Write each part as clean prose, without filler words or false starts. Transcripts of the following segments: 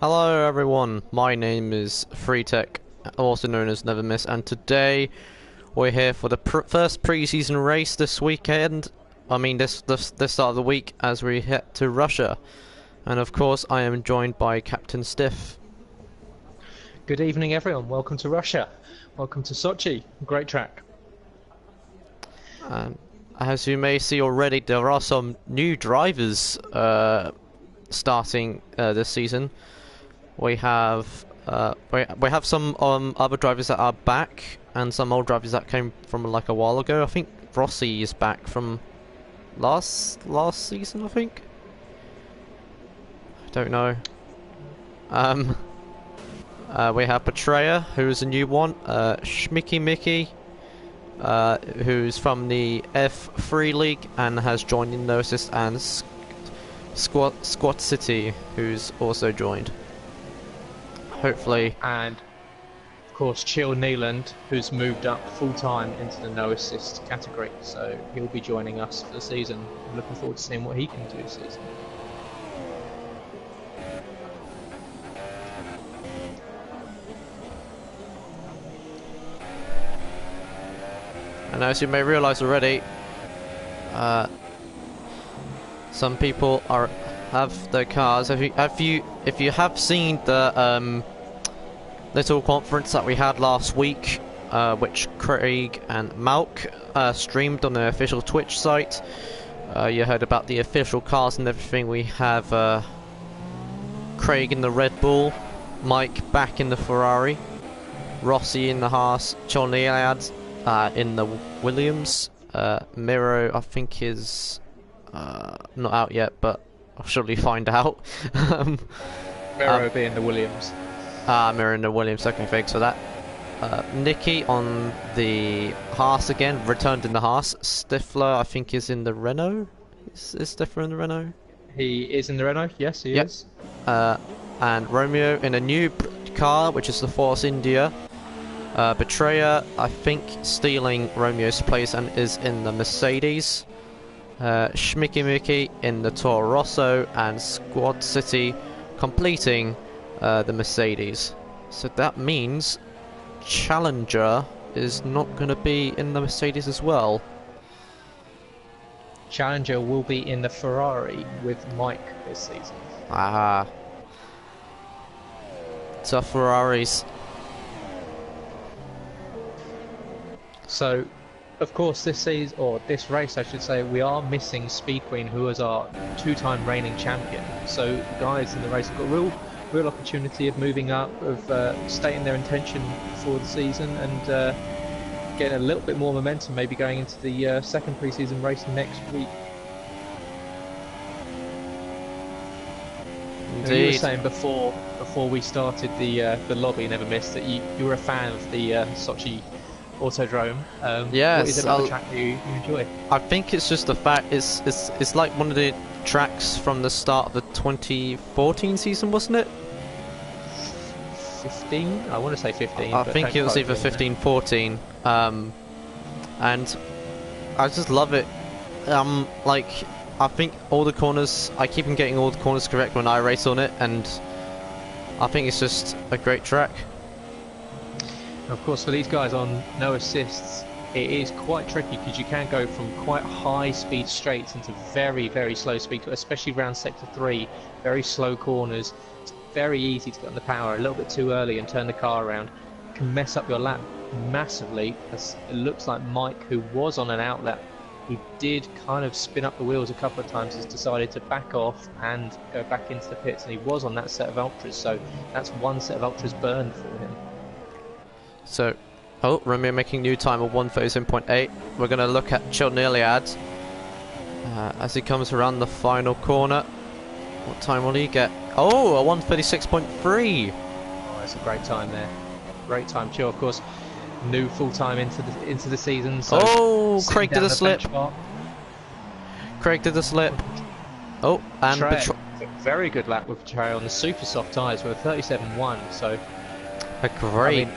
Hello everyone, my name is FreeTech, also known as Never Miss, and today we're here for the first pre-season race this weekend. I mean this start of the week as we head to Russia. And of course I am joined by Captain Stiff. Good evening, everyone. Welcome to Russia. Welcome to Sochi. Great track. And as you may see already, there are some new drivers starting this season. We have some other drivers that are back, and some old drivers that came from like a while ago. I think Rossi is back from last season. I think. I don't know. We have Betrayer, who's a new one. Schmicky Mickey, who's from the F3 League and has joined in No Assist, and Squat City, who's also joined. Hopefully. And of course, Chill Neeland, who's moved up full time into the no assist category. So he'll be joining us for the season. I'm looking forward to seeing what he can do this season. And as you may realise already, some people have their cars. If you have seen the little conference that we had last week, which Craig and Malk streamed on the official Twitch site, you heard about the official cars and everything. We have Craig in the Red Bull, Mike back in the Ferrari, Rossi in the Haas, Chorniad in the Williams, Miro I think is not out yet, but I'll surely find out. Miro being the Williams. Miro in the Williams, okay, thanks for that. Nicky on the Haas again, returned in the Haas. Stifler I think is in the Renault. Is Stifler in the Renault? He is in the Renault, yes he is. And Romeo in a new car, which is the Force India. Betrayer, I think, stealing Romeo's place and is in the Mercedes. Schmicky Mickey in the Toro Rosso, and Squad City completing the Mercedes. So that means Challenger is not going to be in the Mercedes as well. Challenger will be in the Ferrari with Mike this season. Ah. So Ferraris. So, of course, this season, or this race, I should say, we are missing Speed Queen, who was our two-time reigning champion. So, the guys in the race have got real opportunity of moving up, of stating their intention for the season, and getting a little bit more momentum, maybe going into the second pre-season race next week. Indeed. You were saying before we started the lobby, Never Missed, that you were a fan of the Sochi Autodrome. Yes, what is it about the track you enjoy? I think it's just the fact it's like one of the tracks from the start of the 2014 season, wasn't it? 15? I want to say 15. I think it was either 15, 14. And I just love it. Like, I think all the corners, I keep on getting all the corners correct when I race on it, and I think it's just a great track. Of course, for these guys on no assists, it is quite tricky because you can go from quite high speed straights into very, very slow speed, especially around sector 3, very slow corners. It's very easy to get on the power a little bit too early and turn the car around. It can mess up your lap massively, as it looks like Mike, who was on an outlet, who did kind of spin up the wheels a couple of times, has decided to back off and go back into the pits, and he was on that set of ultras, so that's one set of ultras burned for him. So, Romeo making new time of 1:37.8. We're going to look at Chorniad as he comes around the final corner. What time will he get? Oh, a 1:36.3. Oh, that's a great time there. Great time, Chill. Of course, new full time into the season. So Craig did a slip. Craig did a slip. Oh, and very good lap with Betrayer on the super soft tyres with a 37.1. So a great.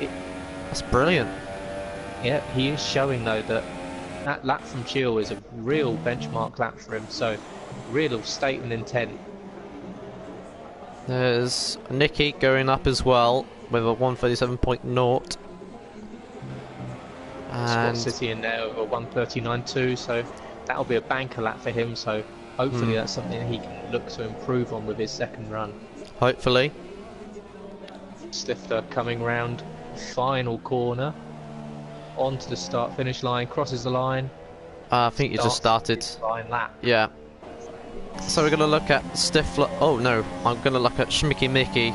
That's brilliant. Yeah, he is showing though that lap from Chill is a real benchmark lap for him. So real statement intent. There's Nicky going up as well with a 137.0. And Scott City in there with a 139.2, so that'll be a banker lap for him. So hopefully that's something he can look to improve on with his second run. hopefully. Stifler coming round, final corner, onto the start-finish line, crosses the line. I think he just started. Line lap. Yeah. So we're going to look at Stifler. Oh no, I'm going to look at Schmicky Mickey,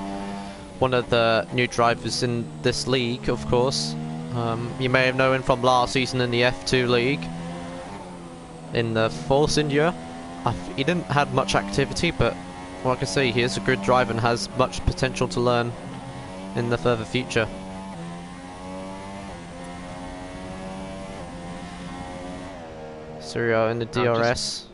one of the new drivers in this league, of course. You may have known him from last season in the F2 league, in the Force India. He didn't have much activity, but like I say, he is a good driver and has much potential to learn in the further future. So we are in the DRS.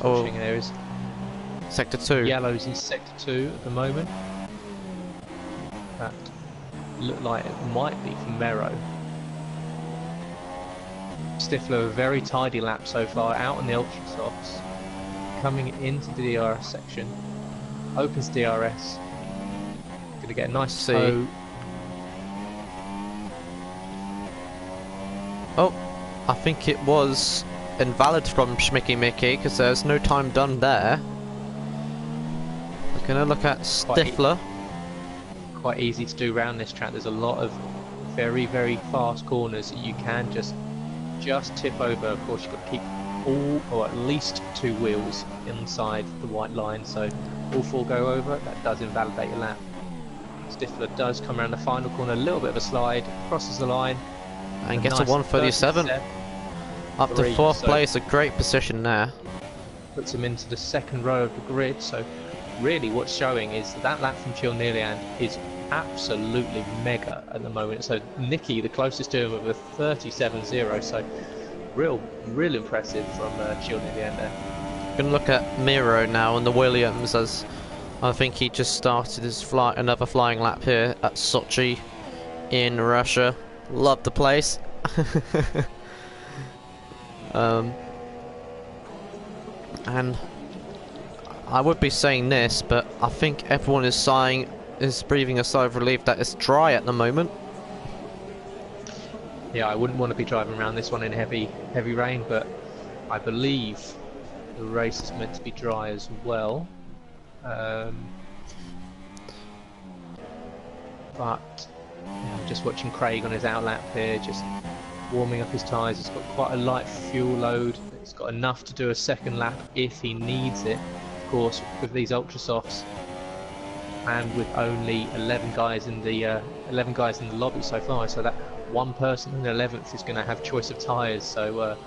Watching there is Sector 2. yellows in Sector 2 at the moment. That look like it might be for Mero. Stifler, a very tidy lap so far, out on the ultra softs. Coming into the DRS section. Opens DRS. Gonna get a nice toe. Oh, I think it was invalid from Schmicky Mickey because there's no time done there. We're gonna look at Stifler. Quite easy to do around this track. There's a lot of very, very fast corners that you can just tip over. Of course, you've got to keep all, or at least 2 wheels inside the white line, so all 4 go over. That does invalidate your lap. Stifler does come around the final corner, a little bit of a slide, crosses the line, and gets a 137. Up to 4th place, a great position there. Puts him into the 2nd row of the grid, so really what's showing is that lap from Chilnilian is absolutely mega at the moment. So Nicky, the closest to him, with a 37.0, so real impressive from Chilnilian there. Gonna look at Miro now and the Williams, as I think he just started his another flying lap here at Sochi in Russia. Love the place. And I would be saying this, but I think everyone is breathing a sigh of relief that it's dry at the moment. Yeah, I wouldn't want to be driving around this one in heavy rain, but I believe the race is meant to be dry as well. But I'm just watching Craig on his outlap here, just warming up his tyres. He's got quite a light fuel load. He's got enough to do a 2nd lap if he needs it. Of course, with these ultra softs, and with only 11 guys in the lobby so far, so that one person in the 11th is going to have choice of tyres. So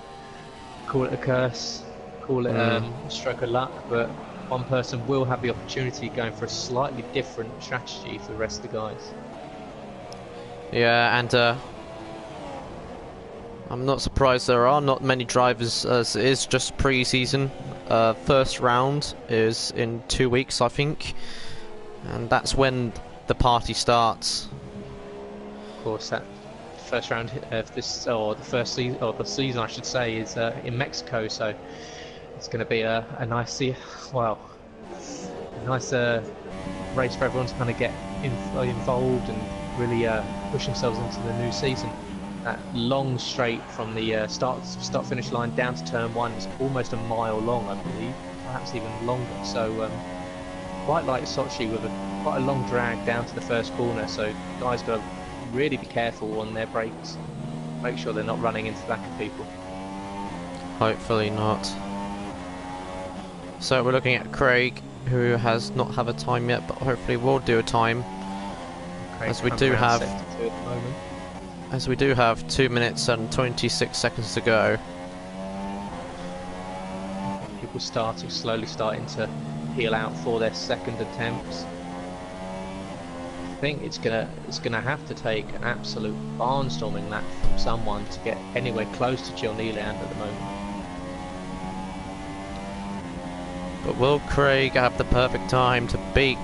call it a curse, call it a stroke of luck, but one person will have the opportunity going for a slightly different strategy for the rest of the guys. Yeah, and I'm not surprised there are not many drivers, as it is just pre-season. First round is in 2 weeks, I think, and that's when the party starts. Of course, that first round of this, or the first season, or the season I should say, is in Mexico. So it's going to be a nice, race for everyone to kind of get involved and really push themselves into the new season. That long straight from the start finish line down to turn 1 is almost a mile long, I believe, perhaps even longer. So quite like Sochi, with quite a long drag down to the first corner. So guys got to really be careful on their brakes, make sure they're not running into the back of people. Hopefully not. So we're looking at Craig, who has not have a time yet, but hopefully will do a time, as we do have. As we do have 2 minutes and 26 seconds to go. People slowly starting to peel out for their 2nd attempts. I think it's gonna have to take an absolute barnstorming lap from someone to get anywhere close to Chilnilian at the moment. But will Craig have the perfect time to beat?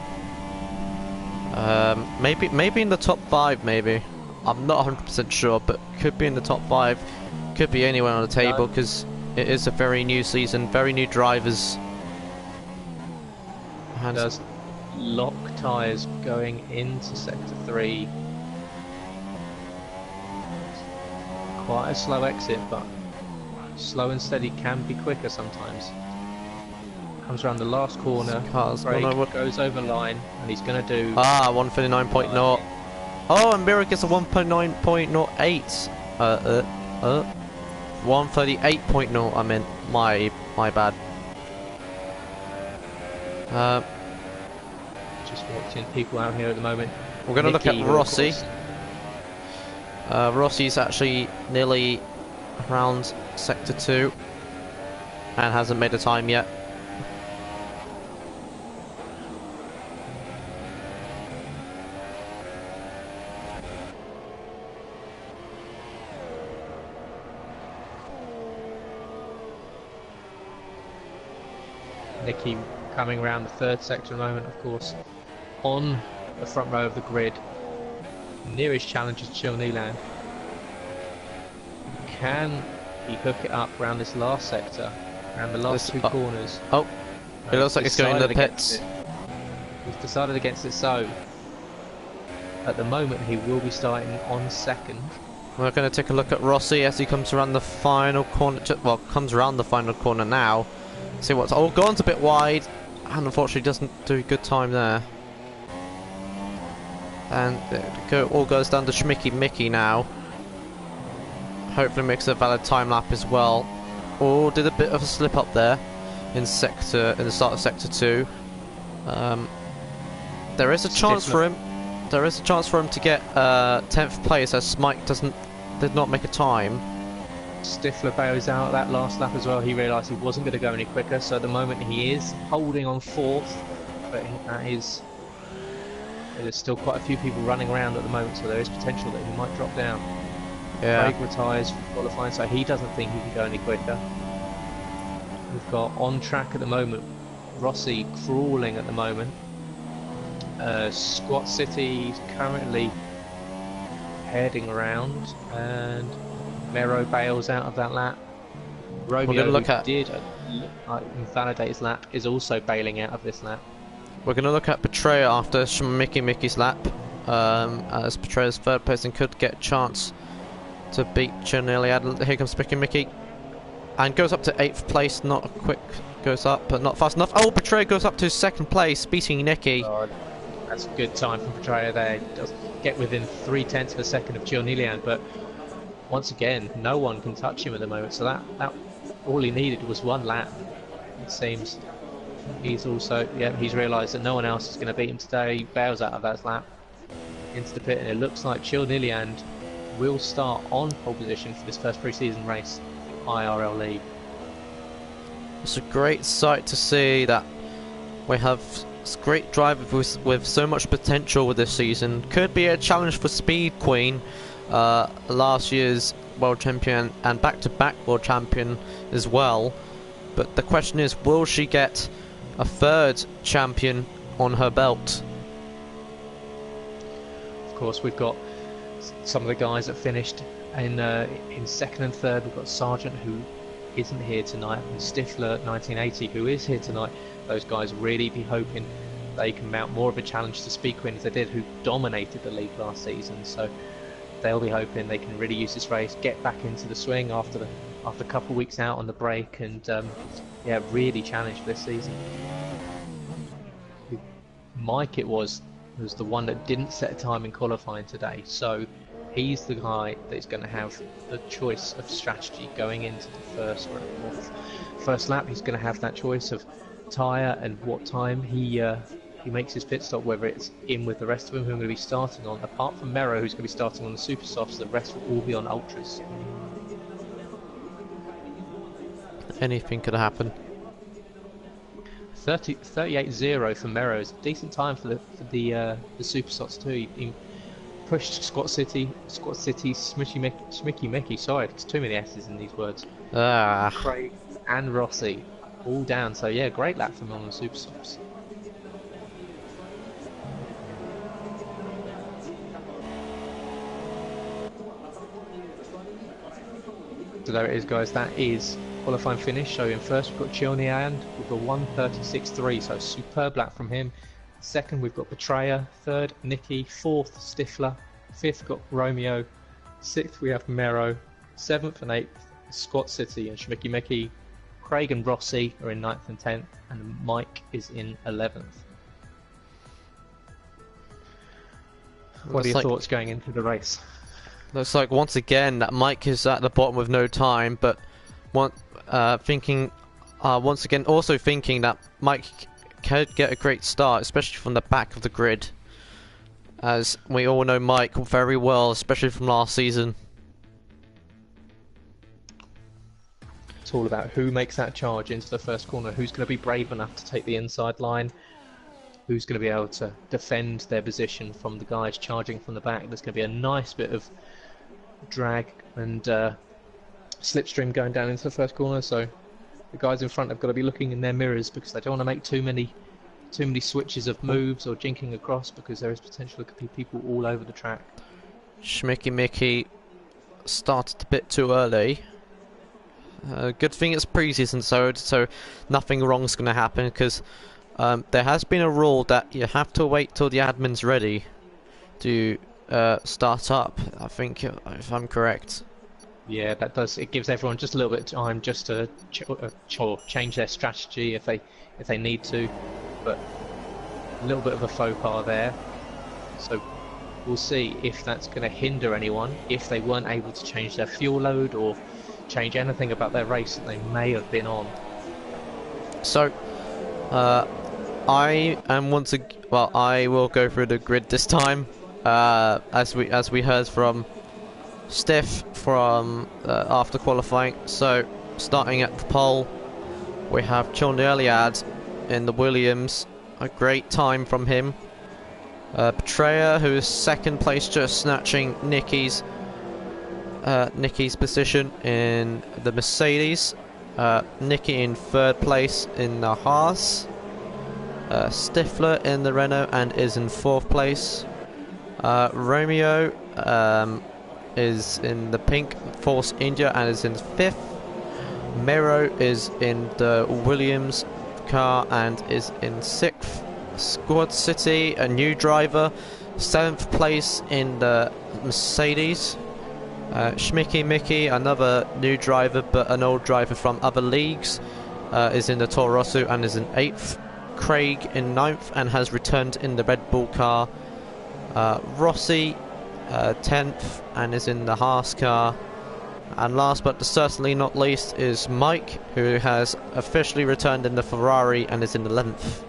Maybe in the top 5, maybe. I'm not 100% sure, but could be in the top 5, could be anywhere on the table, because it is a very new season, very new drivers. And Does lock tyres going into sector 3. Quite a slow exit, but slow and steady can be quicker sometimes. Comes around the last corner, brake, goes over line, and he's going to do... 139.0. Oh, and Mira gets a 139.08. 138.0, I meant. My bad. Just watching people out here at the moment. We're going to look at Rossi. Rossi's actually nearly around sector 2 and hasn't made a time yet. Nicky coming around the 3rd sector at the moment, of course, on the front row of the grid. Nearest challenge is Chil Neeland. Can he hook it up around this last sector, around the last 2 corners? Oh, it looks like it's going in the pits. He's decided against it, so at the moment he will be starting on 2nd. We're going to take a look at Rossi as he comes around the final corner. Well, comes around the final corner now. See what's... Oh, Gordon's a bit wide, and unfortunately doesn't do a good time there. And it all goes down to Schmicky Mickey now. Hopefully makes a valid time lap as well. Oh, did a bit of a slip up there in the start of sector 2. There is a chance for him. There is a chance for him to get 10th place as Smike did not make a time. Stifler bails out that last lap as well. He realised he wasn't going to go any quicker, so at the moment he is holding on 4th, but there's still quite a few people running around at the moment, so there is potential that he might drop down. Yeah. Craig retires from qualifying, so he doesn't think he can go any quicker. We've got on track at the moment Rossi crawling at the moment. Squat City currently heading around, and Mero bails out of that lap. Romeo, who did invalidate his lap, is also bailing out of this lap. We're going to look at Betrayer after Mickey's lap, as Betrayer's 3rd person could get a chance to beat Cherneliad. Here comes Mickey, and goes up to 8th place. Not a quick, goes up, but not fast enough. Oh, Betrayer goes up to 2nd place, beating Nicky. That's a good time from Betrayer there. He does get within 0.3 of a second of Cherneliad, but once again, no one can touch him at the moment. So that all he needed was 1 lap, it seems. He's also, he's realised that no one else is going to beat him today. He bails out of that lap into the pit, and it looks like Chil Neeland will start on pole position for this first pre-season race, IRL League. It's a great sight to see that we have great drivers with so much potential with this season. Could be a challenge for Speed Queen, last year's world champion and back-to-back world champion as well. But the question is, will she get a 3rd champion on her belt? Of course, we've got some of the guys that finished in 2nd and 3rd. We've got Sargent, who isn't here tonight, and Stifler 1980, who is here tonight. Those guys really be hoping they can mount more of a challenge to Speed Queen as they did, who dominated the league last season. So they'll be hoping they can really use this race, get back into the swing after a couple of weeks out on the break, and really challenge for this season. Mike was the one that didn't set a time in qualifying today, so he's the guy that's going to have the choice of strategy going into the first lap. He's going to have that choice of tyre and what time he makes his pit stop, whether it's in with the rest of them who are going to be starting on, apart from Mero, who's going to be starting on the super softs. The rest will all be on ultras. Anything could happen. 38.0 for Mero is a decent time for the super softs too. He pushed Squat City, Smicky Mickey. Sorry, it's too many S's in these words. Craig and Rossi all down. So yeah, great lap from him on the super softs. So there it is, guys. That is qualifying finish. So in first we've got Chilniand with a 1:36.3, so superb lap from him. Second we've got Betrayer. Third Nicky. Fourth Stifler. Fifth got Romeo. Sixth we have Mero. Seventh and eighth Squat City and Schmicky Mickey. Craig and Rossi are in 9th and 10th, and Mike is in 11th. What are your thoughts going into the race? Looks like once again that Mike is at the bottom with no time, but thinking once again also thinking that Mike could get a great start, especially from the back of the grid, as we all know Mike very well, especially from last season. It's all about who makes that charge into the first corner, who's going to be brave enough to take the inside line, who's going to be able to defend their position from the guys charging from the back. There's going to be a nice bit of drag and slipstream going down into the first corner, so the guys in front have got to be looking in their mirrors because they don't want to make too many switches of moves or jinking across, because there is potential to be people all over the track. Schmicky Mickey started a bit too early. Good thing it's pre-season, so nothing wrong's going to happen, because there has been a rule that you have to wait till the admin's ready to start up, I think, if I'm correct. Yeah, that does. It gives everyone just a little bit of time just to change their strategy if they need to, but a little bit of a faux pas there. So we'll see if that's going to hinder anyone, if they weren't able to change their fuel load or change anything about their race that they may have been on. So I will go through the grid this time, as we heard from Steph from after qualifying. So starting at the pole, we have Chilniand in the Williams, a great time from him. Betrayer, who is second place, just snatching Nicky's position in the Mercedes. Nicky in third place in the Haas. Stifler in the Renault and is in fourth place. Romeo is in the pink Force India and is in fifth. Mero is in the Williams car and is in sixth. Squad City, a new driver, seventh place in the Mercedes. Schmicky Mickey, another new driver but an old driver from other leagues, is in the Toro Rosso and is in 8th. Craig in 9th and has returned in the Red Bull car. Rossi 10th and is in the Haas car. And last but certainly not least is Mike, who has officially returned in the Ferrari and is in 11th.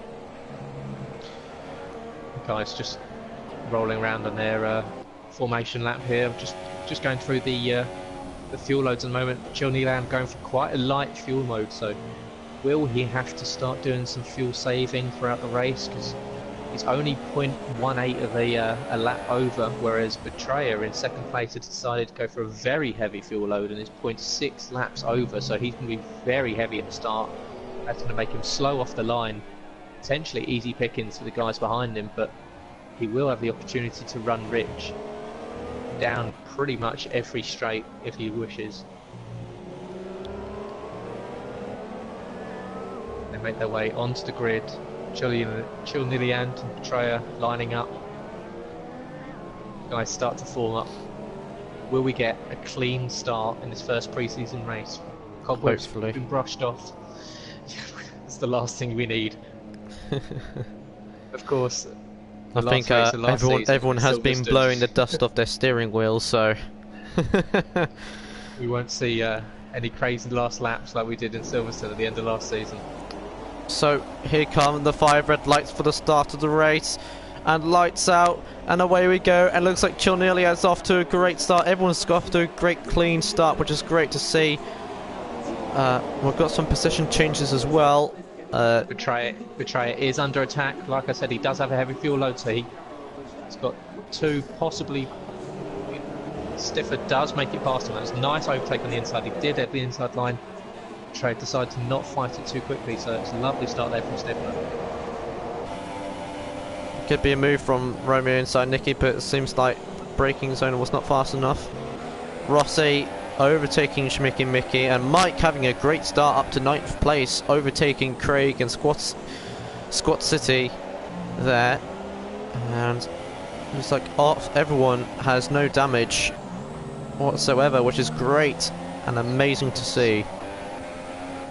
Guys just rolling around on their formation lap here. Just going through the fuel loads at the moment. Chilniand going for quite a light fuel mode, so will he have to start doing some fuel saving throughout the race, because he's only 0.18 of a lap over, whereas Betrayer in second place has decided to go for a very heavy fuel load and is 0.6 laps over, so he's going to be very heavy at the start. That's going to make him slow off the line, potentially easy pickings for the guys behind him, but he will have the opportunity to run Rich down pretty much every straight if he wishes. They make their way onto the grid. Chilniand and Betrayer lining up. Guys start to form up. Will we get a clean start in this first pre-season race? Cobwebs have been brushed off. It's the last thing we need. Of course, I think everyone has been blowing the dust off their steering wheel, so we won't see any crazy last laps like we did in Silverstone at the end of last season. So here come the 5 red lights for the start of the race, and lights out, and away we go. And looks like Chilniand's off to a great start. Everyone's off to a great clean start, which is great to see. We've got some position changes as well. Betrayer is under attack. Like I said, he does have a heavy fuel load, so he's got 2, possibly. Stiffer does make it past him. That was a nice overtake on the inside. He did at the inside line. Betrayer decided to not fight it too quickly, so it's a lovely start there from Stiffer. Could be a move from Romeo inside Nicky, but it seems like braking zone was not fast enough. Rossi overtaking Schmicky Mickey, and Mike having a great start up to 9th place, overtaking Craig and Squat City there. And it's like everyone has no damage whatsoever, which is great and amazing to see.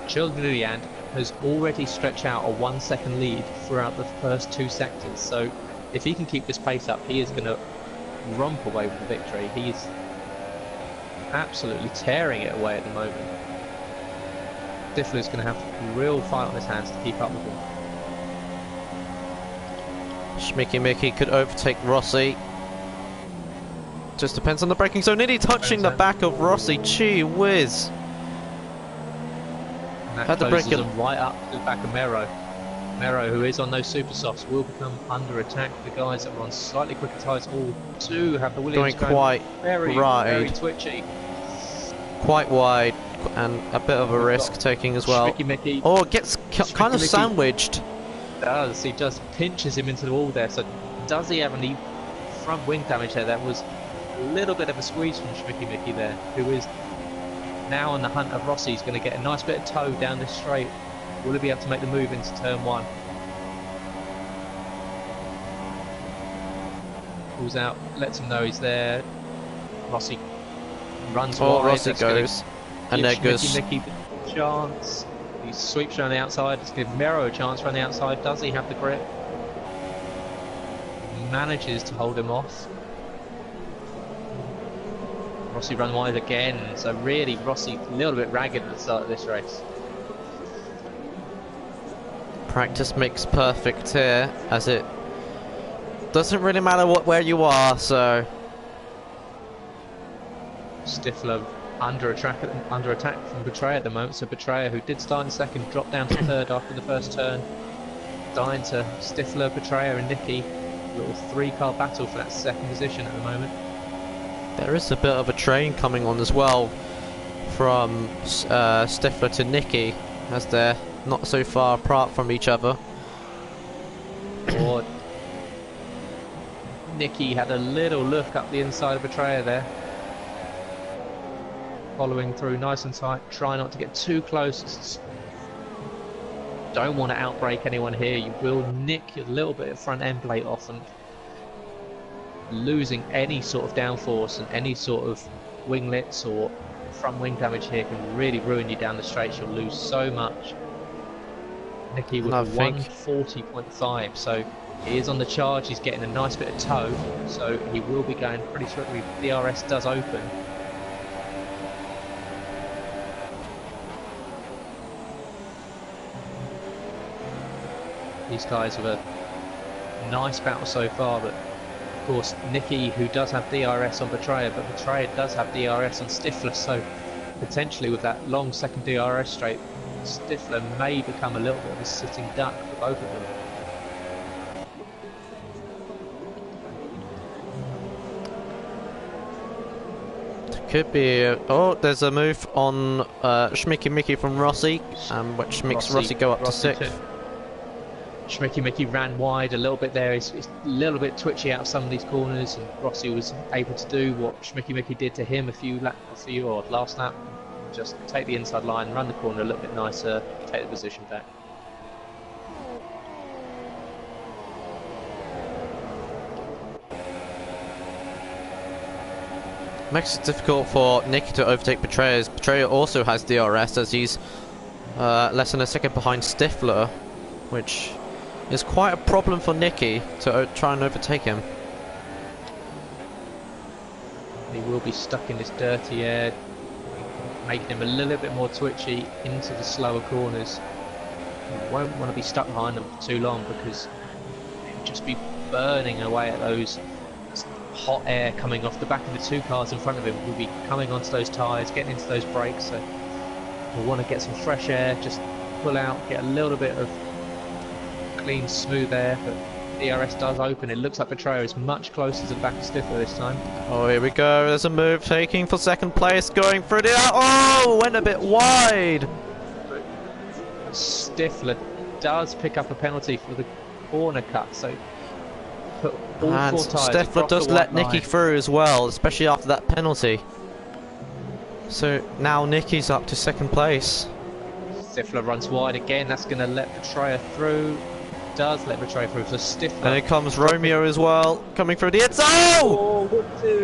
Children of the Ant has already stretched out a 1 second lead throughout the first 2 sectors, so if he can keep this pace up, he is going to romp away with the victory. He's absolutely tearing it away at the moment. Stifler's going to have a real fight on his hands to keep up with him. Schmicky Mickey could overtake Rossi. Just depends on the braking zone. Nearly touching the back of Rossi. Gee whiz. And that had to break closes him right up to the back of Mero. Mero, who is on those super softs, will become under attack. The guys that were on slightly quicker tyres all do have the Williams going quite very twitchy. Quite wide and a bit of a risk taking as well. Mickey. Oh, gets kind of sandwiched. He just pinches him into the wall there. So does he have any front wing damage there? That was a little bit of a squeeze from Schmicky Mickey there, who is now on the hunt of Rossi. He's going to get a nice bit of toe down this straight. Will he be able to make the move into turn 1? Pulls out, lets him know he's there. Rossi runs wide. Rossi goes, and there goes Mickey the chance. He sweeps around the outside. Let's give Mero a chance around the outside. Does he have the grip? Manages to hold him off. Rossi run wide again. So really, Rossi a little bit ragged at the start of this race. Practice makes perfect here, as it doesn't really matter where you are. So Stifler under attack from Betrayer at the moment. So Betrayer, who did start in second, dropped down to third after the first turn. Dying to Stifler, Betrayer and Nicky. A little 3-car battle for that second position at the moment. there is a bit of a train coming on as well from Stifler to Nicky, as they're not so far apart from each other. Or Nicky had a little look up the inside of Betrayer there. Following through nice and tight, try not to get too close. Don't want to outbrake anyone here. You will nick a little bit of front end plate off, and losing any sort of downforce and any sort of winglets or front wing damage here can really ruin you down the straight. You'll lose so much. Nicky with 140.5, so he is on the charge. He's getting a nice bit of toe, so he will be going pretty swiftly. DRS does open. These guys have a nice battle so far, but of course Nicky, who does have DRS on Betrayer, but Betrayer does have DRS on Stifler, so potentially with that long second DRS straight, Stifler may become a little bit of a sitting duck for both of them. Could be there's a move on Schmicky Mickey from Rossi, which makes Rossi go up to 6th. Schmicky Mickey ran wide a little bit there. He's a little bit twitchy out of some of these corners, and Rossi was able to do what Schmicky Mickey did to him last lap. Just take the inside line, run the corner a little bit nicer, take the position back. Makes it difficult for Nicky to overtake Betrayer. Betrayer also has DRS, as he's less than a second behind Stifler, which is quite a problem for Nicky to try and overtake him. He will be stuck in this dirty air, making him a little bit more twitchy into the slower corners. You won't want to be stuck behind them for too long, because he'll just be burning away at those hot air coming off the back of the 2 cars in front of him. Will be coming onto those tyres, getting into those brakes, so we'll want to get some fresh air, just pull out, get a little bit of clean, smooth air. But DRS does open. It looks like Betrayer is much closer to the back of Stifler this time. Oh, here we go. There's a move taking for second place, going through the... Oh, went a bit wide. Stifler does pick up a penalty for the corner cut, so put all and 4 tyres. Stifler does let Nicky through as well, especially after that penalty. So now Nicky's up to second place. Stifler runs wide again. That's going to let Petraea through. Does let Petraea through. So Stifler. And here comes Romeo as well, coming through the inside. Oh!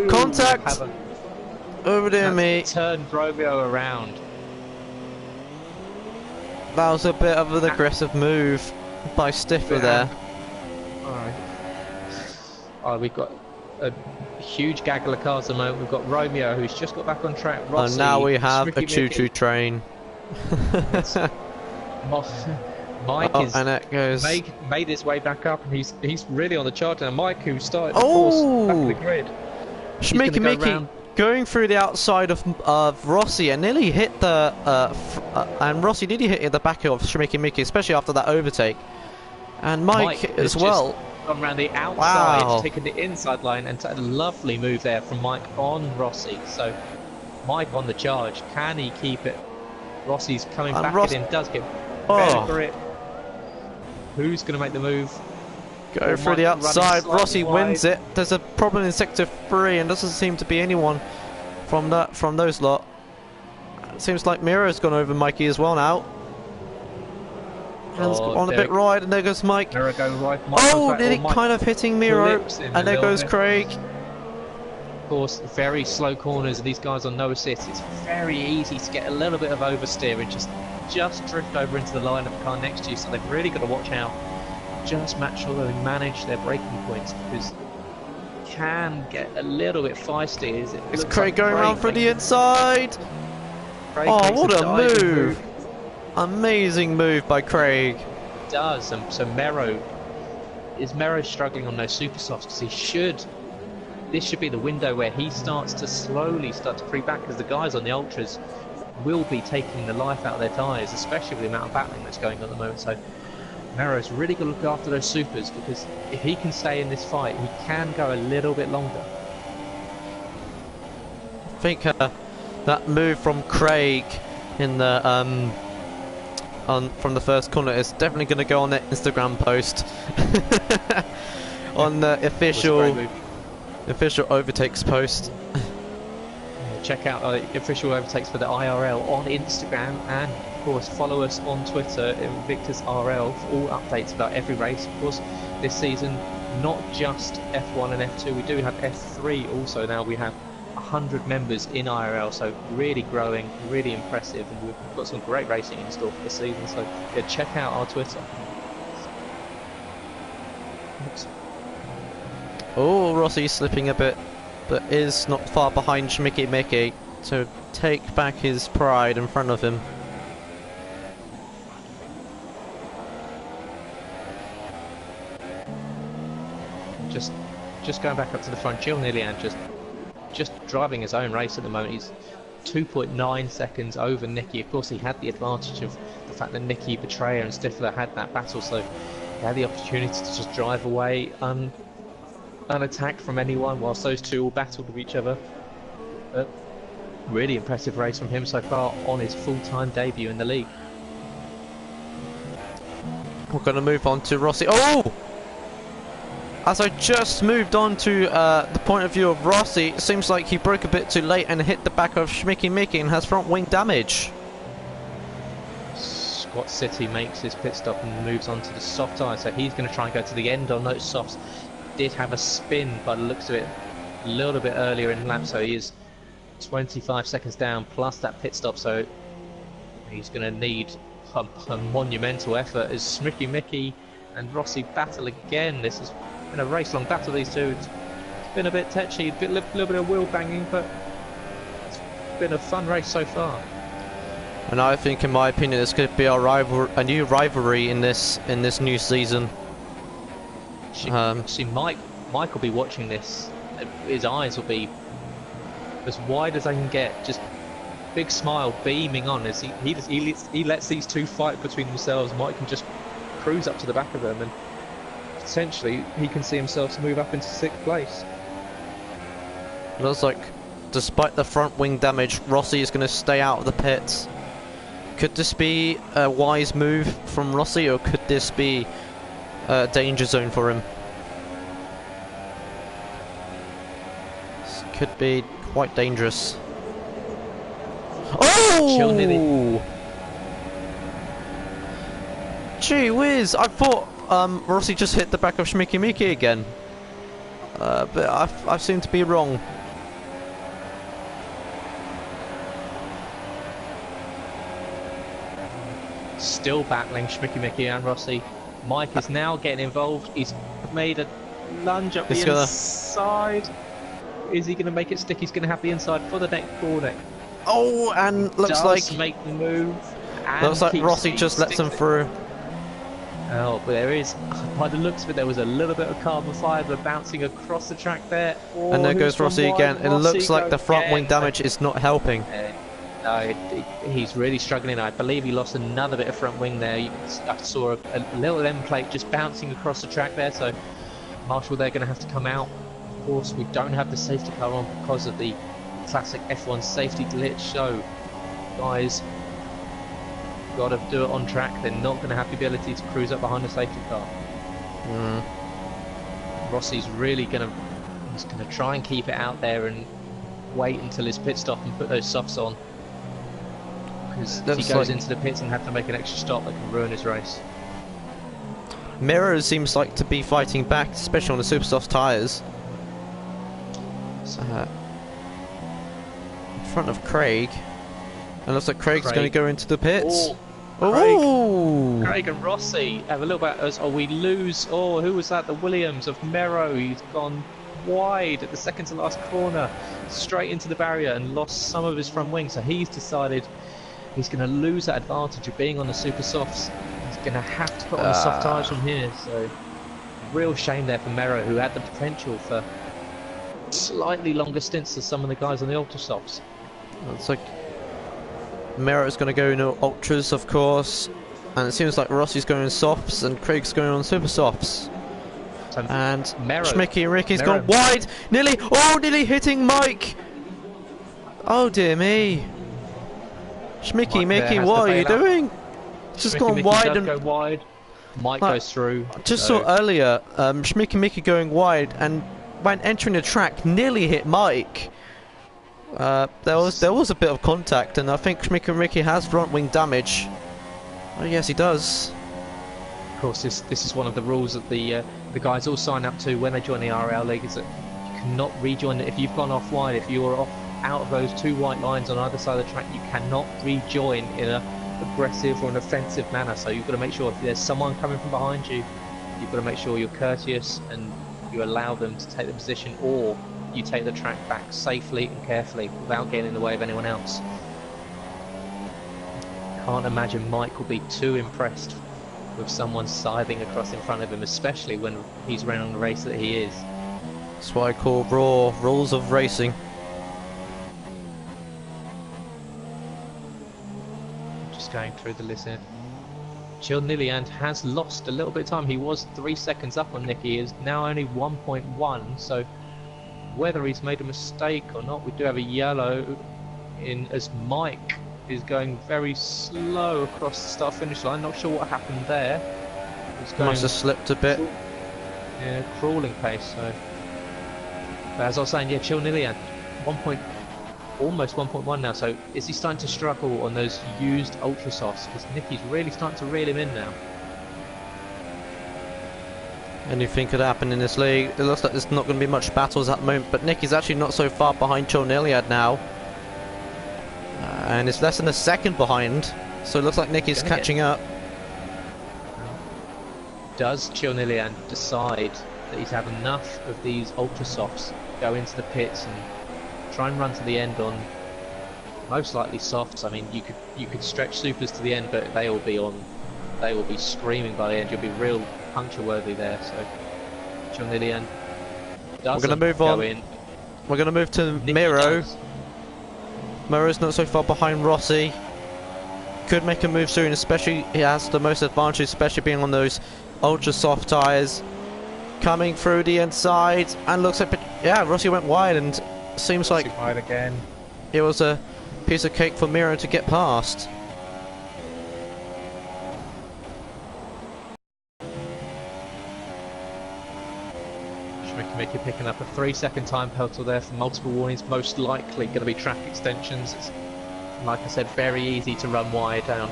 Contact! Over to me. Turned Romeo around. That was a bit of an aggressive move by Stifler there. Alright. Oh, we've got a huge gaggle of cars at the moment. We've got Romeo, who's just got back on track. Rossi, and now we have a choo-choo train. Mike is and it goes. made his way back up, and he's really on the charge now. Mike, who started the course back in the grid. Schmicky Mickey going through the outside of Rossi and nearly hit the and Rossi nearly hit the back of Schmicky Mickey, especially after that overtake. And Mike as well. Gone around the outside, taking the inside line, and a lovely move there from Mike on Rossi. So Mike on the charge, can he keep it? Rossi's coming back in, does get better grip. Who's going to make the move? Go through the outside, Rossi wins it. There's a problem in sector 3 and doesn't seem to be anyone from those lot. It seems like Miro's gone over Mikey as well now. Hands on a bit wide, and there goes Mike. Miro go right. Nearly kind of hitting Miro, and there goes Craig. Of course, very slow corners, and these guys on no assist. It's very easy to get a little bit of oversteer and just drift over into the line of the car next to you. So they've really got to watch out. Just make sure they manage their braking points, because it can get a little bit feisty. It's Craig going around for the inside. Oh, what a move! Amazing move by Craig. It does. And so Mero struggling on those super softs, because this should be the window where he starts to slowly creep back, because the guys on the ultras will be taking the life out of their tyres, especially with the amount of battling that's going on at the moment. So Mero's really got to look after those supers, because if he can stay in this fight, he can go a little bit longer. I think that move from Craig in the from the first corner is definitely going to go on the Instagram post on the official overtakes post. Check out official overtakes for the IRL on Instagram, and of course follow us on Twitter, Invictus RL, for all updates about every race. Of course, this season, not just F1 and F2, we do have F3 also now. We have 100 members in IRL, so really growing, really impressive, and we've got some great racing in store for this season. So yeah, check out our Twitter. Oops. Oh, Rossi slipping a bit, but is not far behind Schmicky Mickey to take back his pride in front of him. Just going back up to the front, Gilles Nilian just driving his own race at the moment. He's 2.9 seconds over Nicky. Of course, he had the advantage of the fact that Nicky, Petraea and Stifler had that battle, so he had the opportunity to just drive away unattacked from anyone whilst those two all battled with each other. Really impressive race from him so far on his full-time debut in the league. We're going to move on to Rossi. Oh! As I just moved on to the point of view of Rossi, it seems like he broke a bit too late and hit the back of Schmicky Mickey and has front wing damage. Scott City makes his pit stop and moves on to the soft tyre, so he's going to try and go to the end on those softs. Did have a spin by the looks of it a little bit earlier in the lap, so he is 25 seconds down plus that pit stop, so he's going to need a monumental effort as Schmicky Mickey and Rossi battle again. This has been a race-long battle, these two. It's been a bit tetchy, a little bit of wheel banging, but it's been a fun race so far. And I think, in my opinion, this could be a new rivalry in this new season. See, Mike will be watching this. His eyes will be as wide as they can get. Just big smile beaming on as he lets these two fight between themselves. Mike can just cruise up to the back of them, and potentially he can see himself move up into 6th place. It looks like, despite the front wing damage, Rossi is going to stay out of the pits. Could this be a wise move from Rossi, or could this be a danger zone for him? This could be quite dangerous. Chill nearly. Oh! Gee whiz! I thought Rossi just hit the back of Schmicky Mickey again. But I seem to be wrong. Still battling Schmicky Mickey and Rossi. Mike is now getting involved. He's made a lunge up the inside. Is he going to make it stick? He's going to have the inside for the next corner. Oh, and looks like make the move. Looks like Rossi just lets him through. Oh, but there is, by the looks of it, there was a little bit of carbon fibre bouncing across the track there. Oh, and there goes Rossi again. It looks like the front wing damage is not helping. No, he's really struggling. I believe he lost another bit of front wing there. I saw a little end plate just bouncing across the track there, so Marshall, they're going to have to come out. Of course, we don't have the safety car on because of the classic F1 safety glitch, so guys, got to do it on track. They're not going to have the ability to cruise up behind the safety car. Rossi's really going to try and keep it out there and wait until his pit stop and put those softs on, because if he goes into the pits and have to make an extra stop, that can ruin his race. Miro seems like to be fighting back, especially on the super soft tyres. In front of Craig, and looks like Craig's going to go into the pits. Craig and Rossi have a little bit as we lose. Oh, who was that? The Williams of Mero. He's gone wide at the second to last corner, straight into the barrier, and lost some of his front wing. So he's decided he's going to lose that advantage of being on the super softs. He's going to have to put on the soft tyres from here. So real shame there for Mero, who had the potential for slightly longer stints than some of the guys on the ultra softs. It's like Merritt's going to go in ultras, of course, and it seems like Rossi's going in softs and Craig's going on super softs. And Schmicky and Ricky's gone wide, nearly hitting Mike. Oh dear me, Schmicky, Mickey, what are you doing? Just gone wide and go wide. Mike goes through. Just saw earlier, Schmicky Mickey going wide, and when entering the track, nearly hit Mike. There was a bit of contact, and I think Schmick and Ricky has front wing damage. Oh yes, he does. Of course, this is one of the rules that the guys all sign up to when they join the RL League, is that you cannot rejoin. If you've gone off wide, if you're off out of those two white lines on either side of the track, you cannot rejoin in a aggressive or an offensive manner. So you've got to make sure if there's someone coming from behind you, you've got to make sure you're courteous and you allow them to take the position, or you take the track back safely and carefully without getting in the way of anyone else. Can't imagine Mike will be too impressed with someone scything across in front of him, especially when he's running the race that he is. That's what I call raw rules of racing. Just going through the list here. Gilles Nilliand has lost a little bit of time. He was 3 seconds up on Nicky, he is now only 1.1, so whether he's made a mistake or not, we do have a yellow in as Mike is going very slow across the start-finish line. Not sure what happened there. Must have slipped a bit. Yeah, crawling pace. So, but as I was saying, yeah, Gilles Nilliand, almost 1.1 now. So is he starting to struggle on those used ultra softs? Because Nicky's really starting to reel him in now. Anything could happen in this league. It looks like there's not going to be much battles at the moment, but Nicky's actually not so far behind Gilles Nilliand now. And it's less than a second behind, so it looks like Nicky's catching up. Does Gilles Nilliand decide that he's had enough of these ultra softs, go into the pits and try and run to the end on most likely softs? I mean, you could stretch supers to the end, but they will be screaming by the end. You'll be real puncture worthy there. So Gilles Nilliand doesn't. We're going to move on. We're going to move to Miro. Miro's not so far behind Rossi. Could make a move soon, especially he has the most advantage, especially being on those ultra soft tyres. Coming through the inside, and looks like, yeah, Rossi went wide, and seems like wide again. It was a piece of cake for Miro to get past. Mickey picking up a 3-second time penalty there for multiple warnings, most likely going to be track extensions. It's Like I said, very easy to run wide down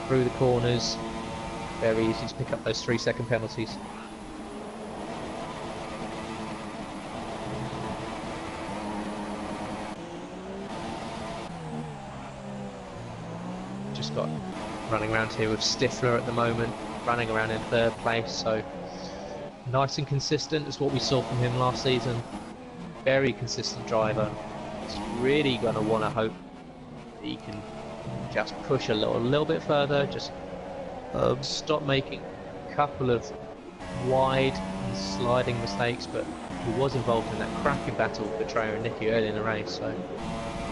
through the corners. Very easy to pick up those 3-second penalties. Just got running around here with Stifler at the moment, running around in 3rd place, so nice and consistent is what we saw from him last season. Very consistent driver. He's really going to want to hope that he can just push a little bit further, just stop making a couple of wide and sliding mistakes, but he was involved in that cracking battle with Betrayer and Nicky early in the race, so...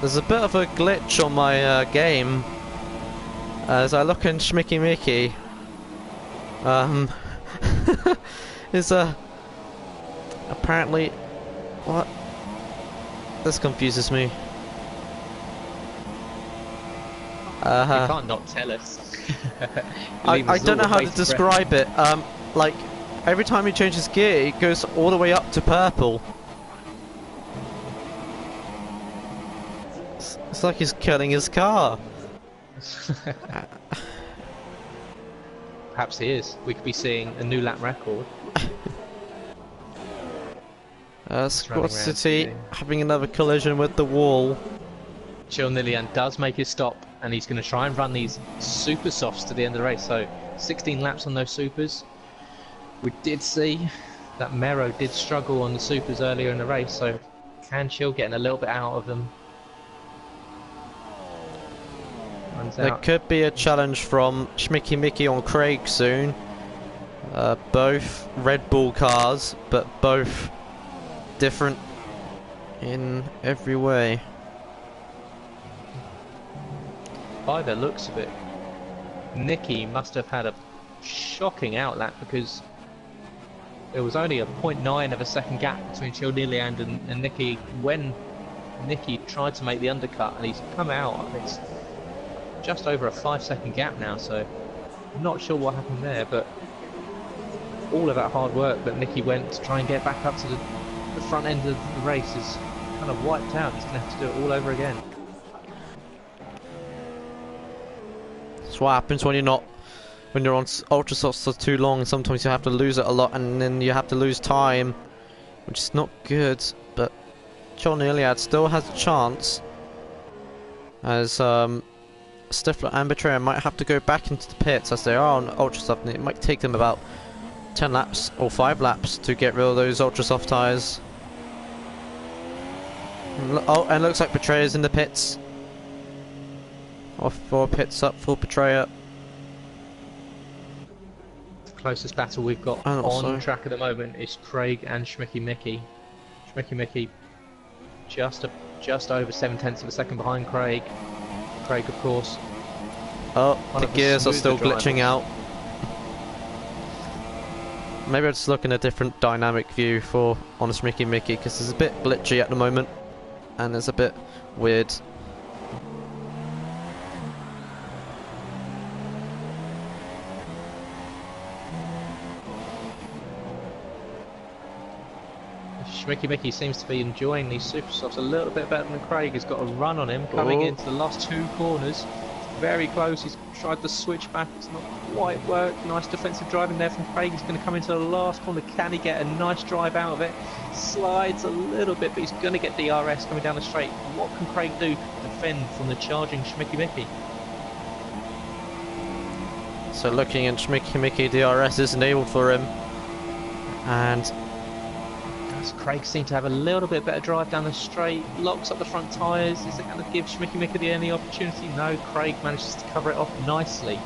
There's a bit of a glitch on my game. As I look in Schmicky Mickey, is apparently... What? This confuses me. You can't not tell us. I don't know how to describe it. Like, every time he changes gear, it goes all the way up to purple. It's like he's killing his car. Perhaps he is. We could be seeing a new lap record. Squad City having another collision with the wall. Nilian does make his stop, and he's going to try and run these super softs to the end of the race. So 16 laps on those supers. We did see that Mero did struggle on the supers earlier in the race, so can Chill getting a little bit out of them. There could be a challenge from Schmicky Mickey on Craig soon. Both Red Bull cars, but both different in every way. By the looks of it, Nicky must have had a shocking outlap, because there was only a 0.9 of a second gap between Chill Niliand and Nicky when Nicky tried to make the undercut, and he's come out. It's just over a 5-second gap now, so I'm not sure what happened there, but all of that hard work that Nicky went to try and get back up to the front end of the race is kind of wiped out. He's going to have to do it all over again. That's what happens when you're on ultra softs for too long. Sometimes you have to lose it a lot, and then you have to lose time, which is not good. But John Iliad still has a chance, as Stifler and Betrayer might have to go back into the pits as they are on ultra soft, and it might take them about 10 laps or 5 laps to get rid of those ultra soft tyres. Oh, and it looks like Betrayer's in the pits. Off 4 pits up for Betrayer. The closest battle we've got on track at the moment is Craig and Schmicky Mickey. Schmicky Mickey just over 7/10 of a second behind Craig. Craig, of course. Oh, the gears are still glitching out. Maybe I'll just look in a different dynamic view for Honest Mickey Mickey, because it's a bit glitchy at the moment, and it's a bit weird. Schmicky Mickey seems to be enjoying these super softs a little bit better than Craig. Has got a run on him coming into the last 2 corners. It's very close. He's tried to switch back. It's not quite worked. Nice defensive driving there from Craig. He's going to come into the last corner. Can he get a nice drive out of it? Slides a little bit, but he's going to get DRS coming down the straight. What can Craig do to defend from the charging Schmicky Mickey? So looking at Schmicky Mickey, DRS is enabled for him, and Craig seemed to have a little bit better drive down the straight, locks up the front tyres. Is it going to give Schmicky Mickey any opportunity? No, Craig manages to cover it off nicely.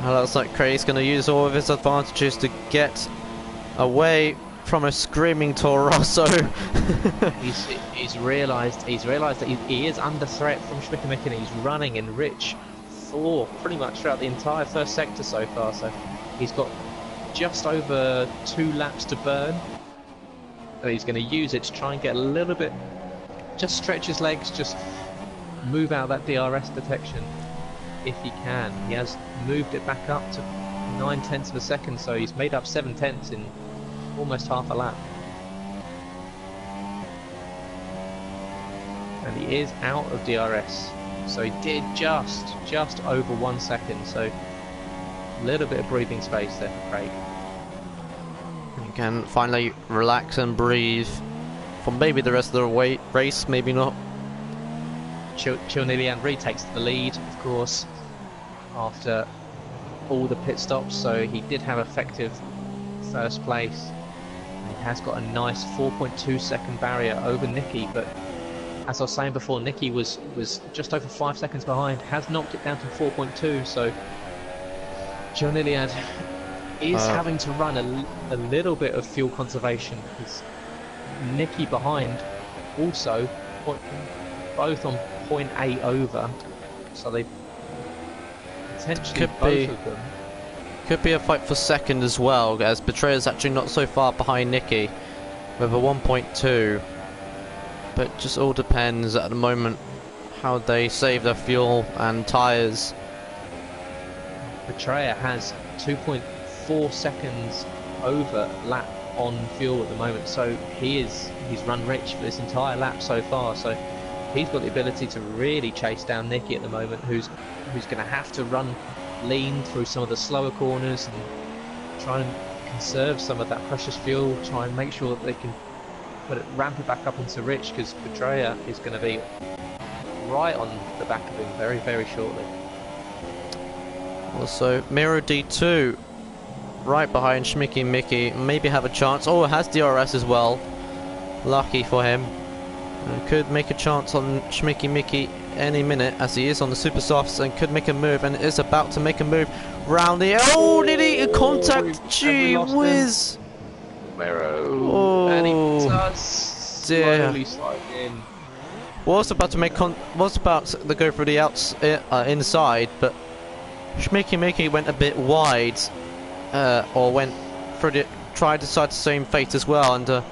Well, looks like Craig's going to use all of his advantages to get away from a screaming Toro Rosso. he's realised that he is under threat from Schmicky Mickey, and he's running in rich 4 pretty much throughout the entire first sector so far. So he's got just over 2 laps to burn, and he's going to use it to try and get a little bit, just stretch his legs, just move out that DRS detection if he can. He has moved it back up to 9/10 of a second, so he's made up 7/10 in almost half a lap. and he is out of DRS. So he did just over 1 second. So a little bit of breathing space there for Craig. You can finally relax and breathe for maybe the rest of the race, maybe not. Chilnilian retakes the lead, of course, after all the pit stops, so he did have effective first place. And he has got a nice 4.2 second barrier over Nicky, but as I was saying before, Nicky was just over 5 seconds behind, has knocked it down to 4.2, so Chilnilian is having to run a little bit of fuel conservation, because Nicky behind also both on 0.8 over, so they potentially both of them could be a fight for second as well, as Betrayer's actually not so far behind Nicky with a 1.2, but just all depends at the moment how they save their fuel and tyres. Betrayer has 2.4 seconds over lap on fuel at the moment, so he's run rich for this entire lap so far, so he's got the ability to really chase down Nicky at the moment, who's going to have to run lean through some of the slower corners and try and conserve some of that precious fuel, try and make sure that they can ramp it back up into rich, because Betrayer is going to be right on the back of him very, very shortly. Also, Miro D2 right behind Schmicky Mickey, maybe have a chance. Oh, it has DRS as well. Lucky for him. Could make a chance on Schmicky Mickey any minute, as he is on the super softs and could make a move, and is about to make a move round the. Oh, did he contact? Gee whiz! Miro. Oh, and he does slowly slide in. Was about to go for the outs inside, but Schmicky Mickey went a bit wide, or went for the tried to decide the same fate as well, and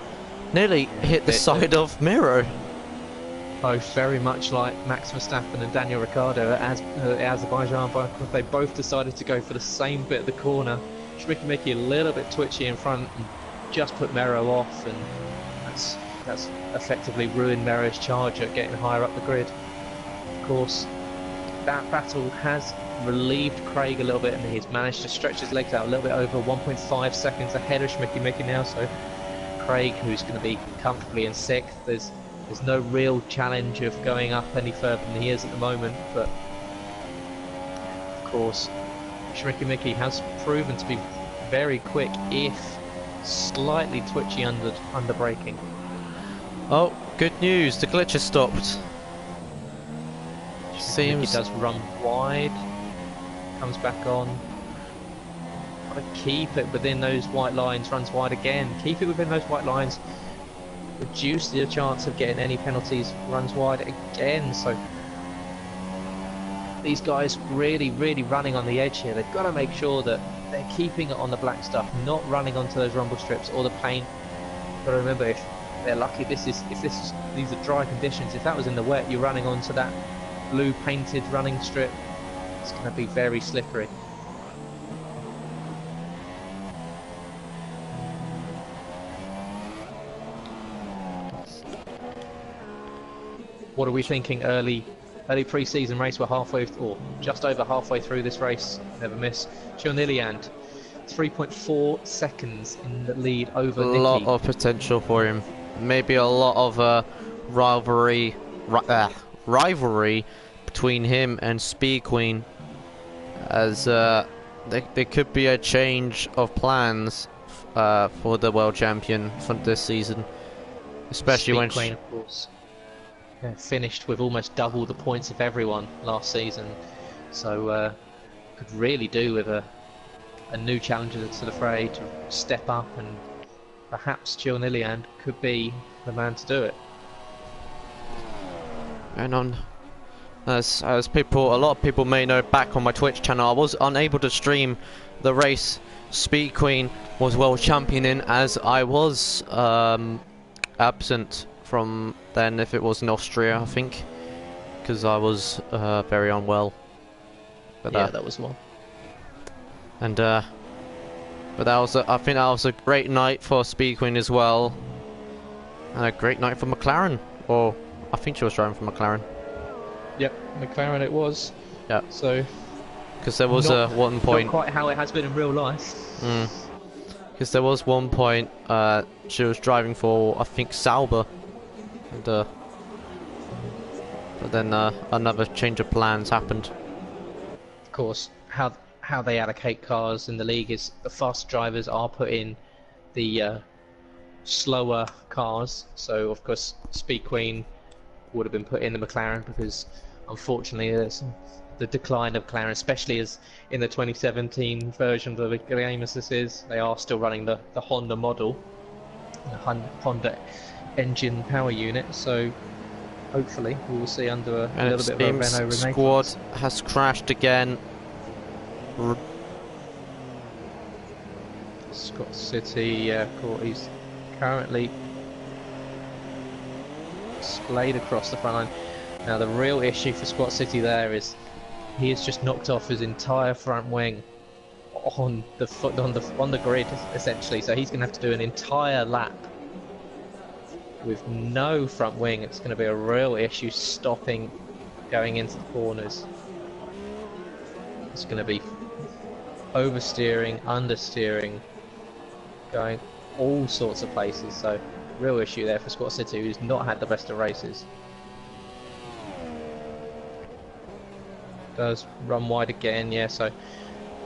nearly hit the side of Miro. Both very much like Max Verstappen and Daniel Ricciardo at Azerbaijan, they both decided to go for the same bit of the corner. Schmicky Mickey a little bit twitchy in front and just put Miro off, and that's effectively ruined Miro's charge at getting higher up the grid. Of course, that battle has relieved Craig a little bit, and he's managed to stretch his legs out a little bit over 1.5 seconds ahead of Schmicky Mickey now, so Craig, who's going to be comfortably in 6th, there's no real challenge of going up any further than he is at the moment, but of course Schmicky Mickey has proven to be very quick, if slightly twitchy under braking. Oh, good news, the glitch has stopped. Seems he does run wide, comes back on. Gotta keep it within those white lines, runs wide again, keep it within those white lines, reduce the chance of getting any penalties, runs wide again. So these guys really running on the edge here. They've got to make sure that they're keeping it on the black stuff, not running onto those rumble strips or the paint. But remember, if they're lucky, these are dry conditions. If that was in the wet, you're running onto that blue painted running strip, it's going to be very slippery. What are we thinking? Early pre-season race. We're halfway, or just over halfway through this race. Never miss. Chilnilian, 3.4 seconds in the lead over Nicky. A lot of potential for him. Maybe a lot of rivalry between him and Speed Queen, as there could be a change of plans for the world champion for this season, especially Speed when Queen, of course, finished with almost double the points of everyone last season, so could really do with a new challenger to the fray to step up, and perhaps Chilnilian could be the man to do it. And on, as a lot of people may know, back on my Twitch channel, I was unable to stream the race Speed Queen was world champion in, as I was absent from then, if it was in Austria, I think, because I was very unwell. But yeah, that was one. And but that was I think that was a great night for Speed Queen as well, and a great night for McLaren, or I think she was driving for McLaren. Yep, McLaren it was. Yeah. So. Because there was one point. Not quite how it has been in real life. Because there was one point she was driving for, I think, Sauber, and but then another change of plans happened. Of course, how they allocate cars in the league is the fast drivers are put in the slower cars. So of course, Speed Queen would have been put in the McLaren because unfortunately there's the decline of McLaren, especially as in the 2017 version of the game as this is, they are still running the Honda model, the Honda engine power unit, so hopefully we will see under a little bit of a Renault squad has crashed again. Scott City, he's currently splayed across the front line. Now the real issue for Scott City there is he has just knocked off his entire front wing on the grid essentially, so he's going to have to do an entire lap with no front wing. It's going to be a real issue stopping going into the corners. It's going to be oversteering, understeering, going all sorts of places, so real issue there for Scott City, who's not had the best of races. Does run wide again, yeah, so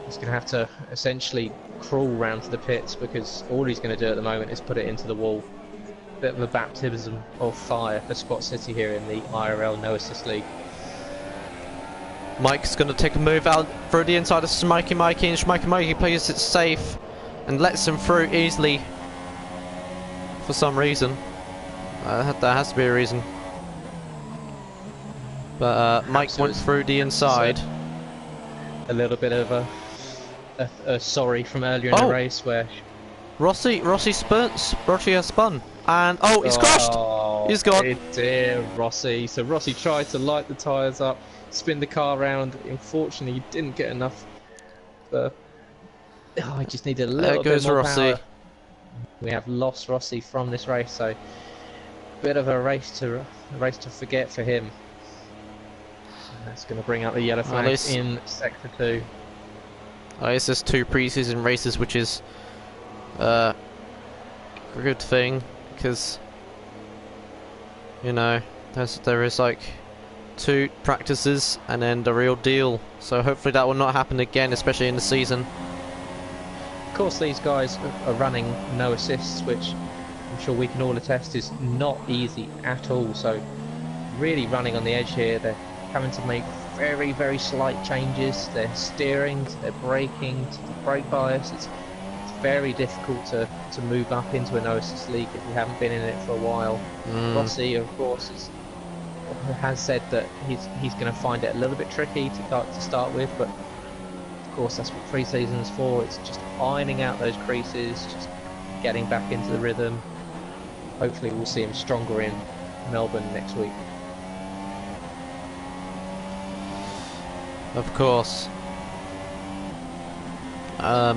he's going to have to essentially crawl round to the pits because all he's going to do at the moment is put it into the wall. Bit of a baptism of fire for Scott City here in the IRL No Assist League. Mike's going to take a move out through the inside of Smikey Mikey, and Smikey Mikey plays it safe and lets him through easily for some reason. There has to be a reason. But Mike went through the inside. A little bit of a sorry from earlier in the race where Rossi has spun, and he's crashed. He's gone. Dear Rossi. So Rossi tried to light the tyres up, spin the car around. Unfortunately, he didn't get enough. I just needed a little bit more Rossi. power. We have lost Rossi from this race, so bit of a race to forget for him. That's going to bring out the yellow flags in Sector 2. It's just 2 pre-season races, which is a good thing, because, you know, there is like 2 practices and then the real deal. So hopefully that will not happen again, especially in the season. Of course, these guys are running no assists, which I'm sure we can all attest is not easy at all. So really running on the edge here. They're having to make very, very slight changes. They're steering, they're braking, to the brake bias. It's very difficult to move up into a no assist league if you haven't been in it for a while. Rossi, of course, has said that he's going to find it a little bit tricky to start with, but of course that's what pre-season is for. It's just ironing out those creases, just getting back into the rhythm. Hopefully we'll see him stronger in Melbourne next week. Of course. Not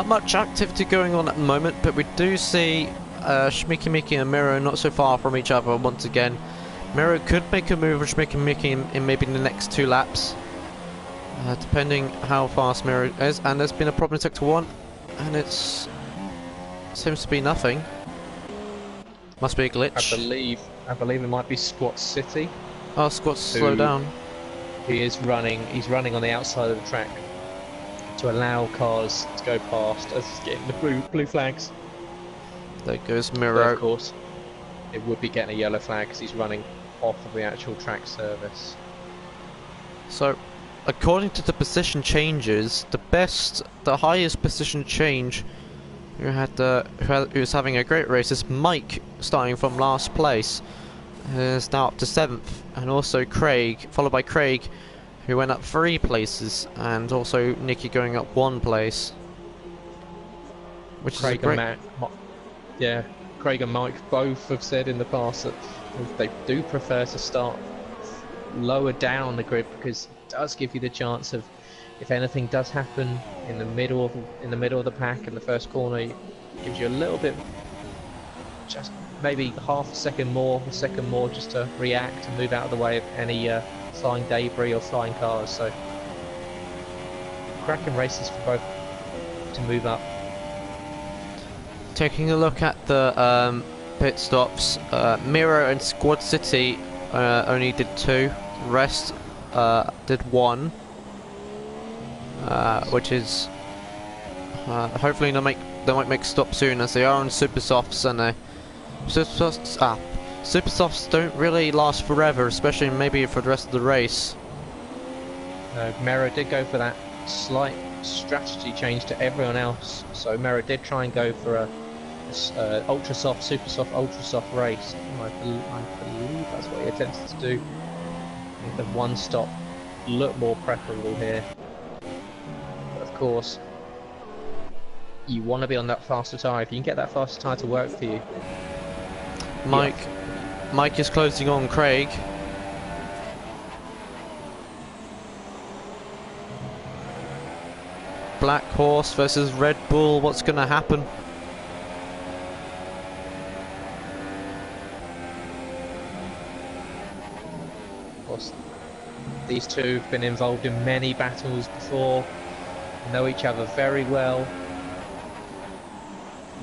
much activity going on at the moment, but we do see Schmicky Mickey and Miro not so far from each other once again. Miro could make a move with Schmicky Mickey in maybe the next 2 laps, depending how fast Miro is. And there's been a problem in Sector 1, and seems to be nothing. Must be a glitch. I believe it might be Squat City. Oh, Squat's slow down. He's running on the outside of the track to allow cars to go past as he's getting the blue flags. There goes Miro. But of course, it would be getting a yellow flag because he's running off of the actual track service. So, according to the position changes, the highest position change who was having a great race is Mike, starting from last place. Is now up to 7th, and also Craig, followed by Craig, who went up 3 places, and also Nicky going up 1 place, which Craig is great. And Craig and Mike both have said in the past that they do prefer to start lower down the grid because it does give you the chance of, if anything does happen in the middle of the pack in the first corner, it gives you a little bit, just maybe half a second more, just to react and move out of the way of any flying debris or flying cars. So cracking races for both to move up. Taking a look at the pit stops, Miro and Squad City only did 2, the rest did 1, which is hopefully they might make stop soon, as they are on super softs, and super softs don't really last forever, especially maybe for the rest of the race. Mero did go for that slight strategy change to everyone else, so Mero did try and go for a ultra soft, super soft, ultra soft race. I believe that's what he attempted to do. I think the one stop looked more preferable here, but of course you want to be on that faster tyre. If you can get that faster tyre to work for you. Mike is closing on Craig. Black Horse versus Red Bull, what's going to happen? Of course, these two have been involved in many battles before, know each other very well,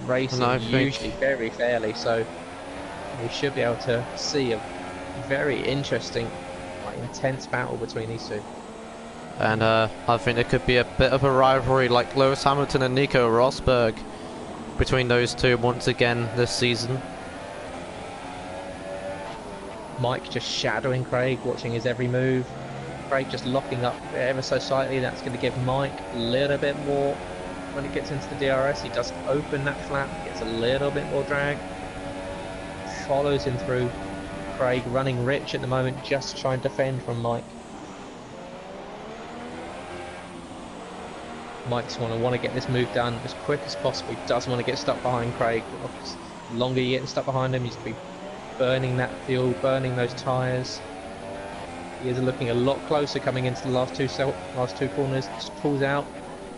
racing usually very fairly, so we should be able to see a very interesting, intense battle between these two. And I think there could be a bit of a rivalry like Lewis Hamilton and Nico Rosberg between those two once again this season. Mike just shadowing Craig, watching his every move. Craig just locking up ever so slightly. That's going to give Mike a little bit more when it gets into the DRS. He does open that flap, gets a little bit more drag. Follows him through. Craig running rich at the moment, just trying to defend from Mike. Mike's want to get this move done as quick as possible. He doesn't want to get stuck behind Craig. The longer you get stuck behind him, he's going to be burning that fuel, burning those tyres. He is looking a lot closer coming into the last two corners. Just pulls out,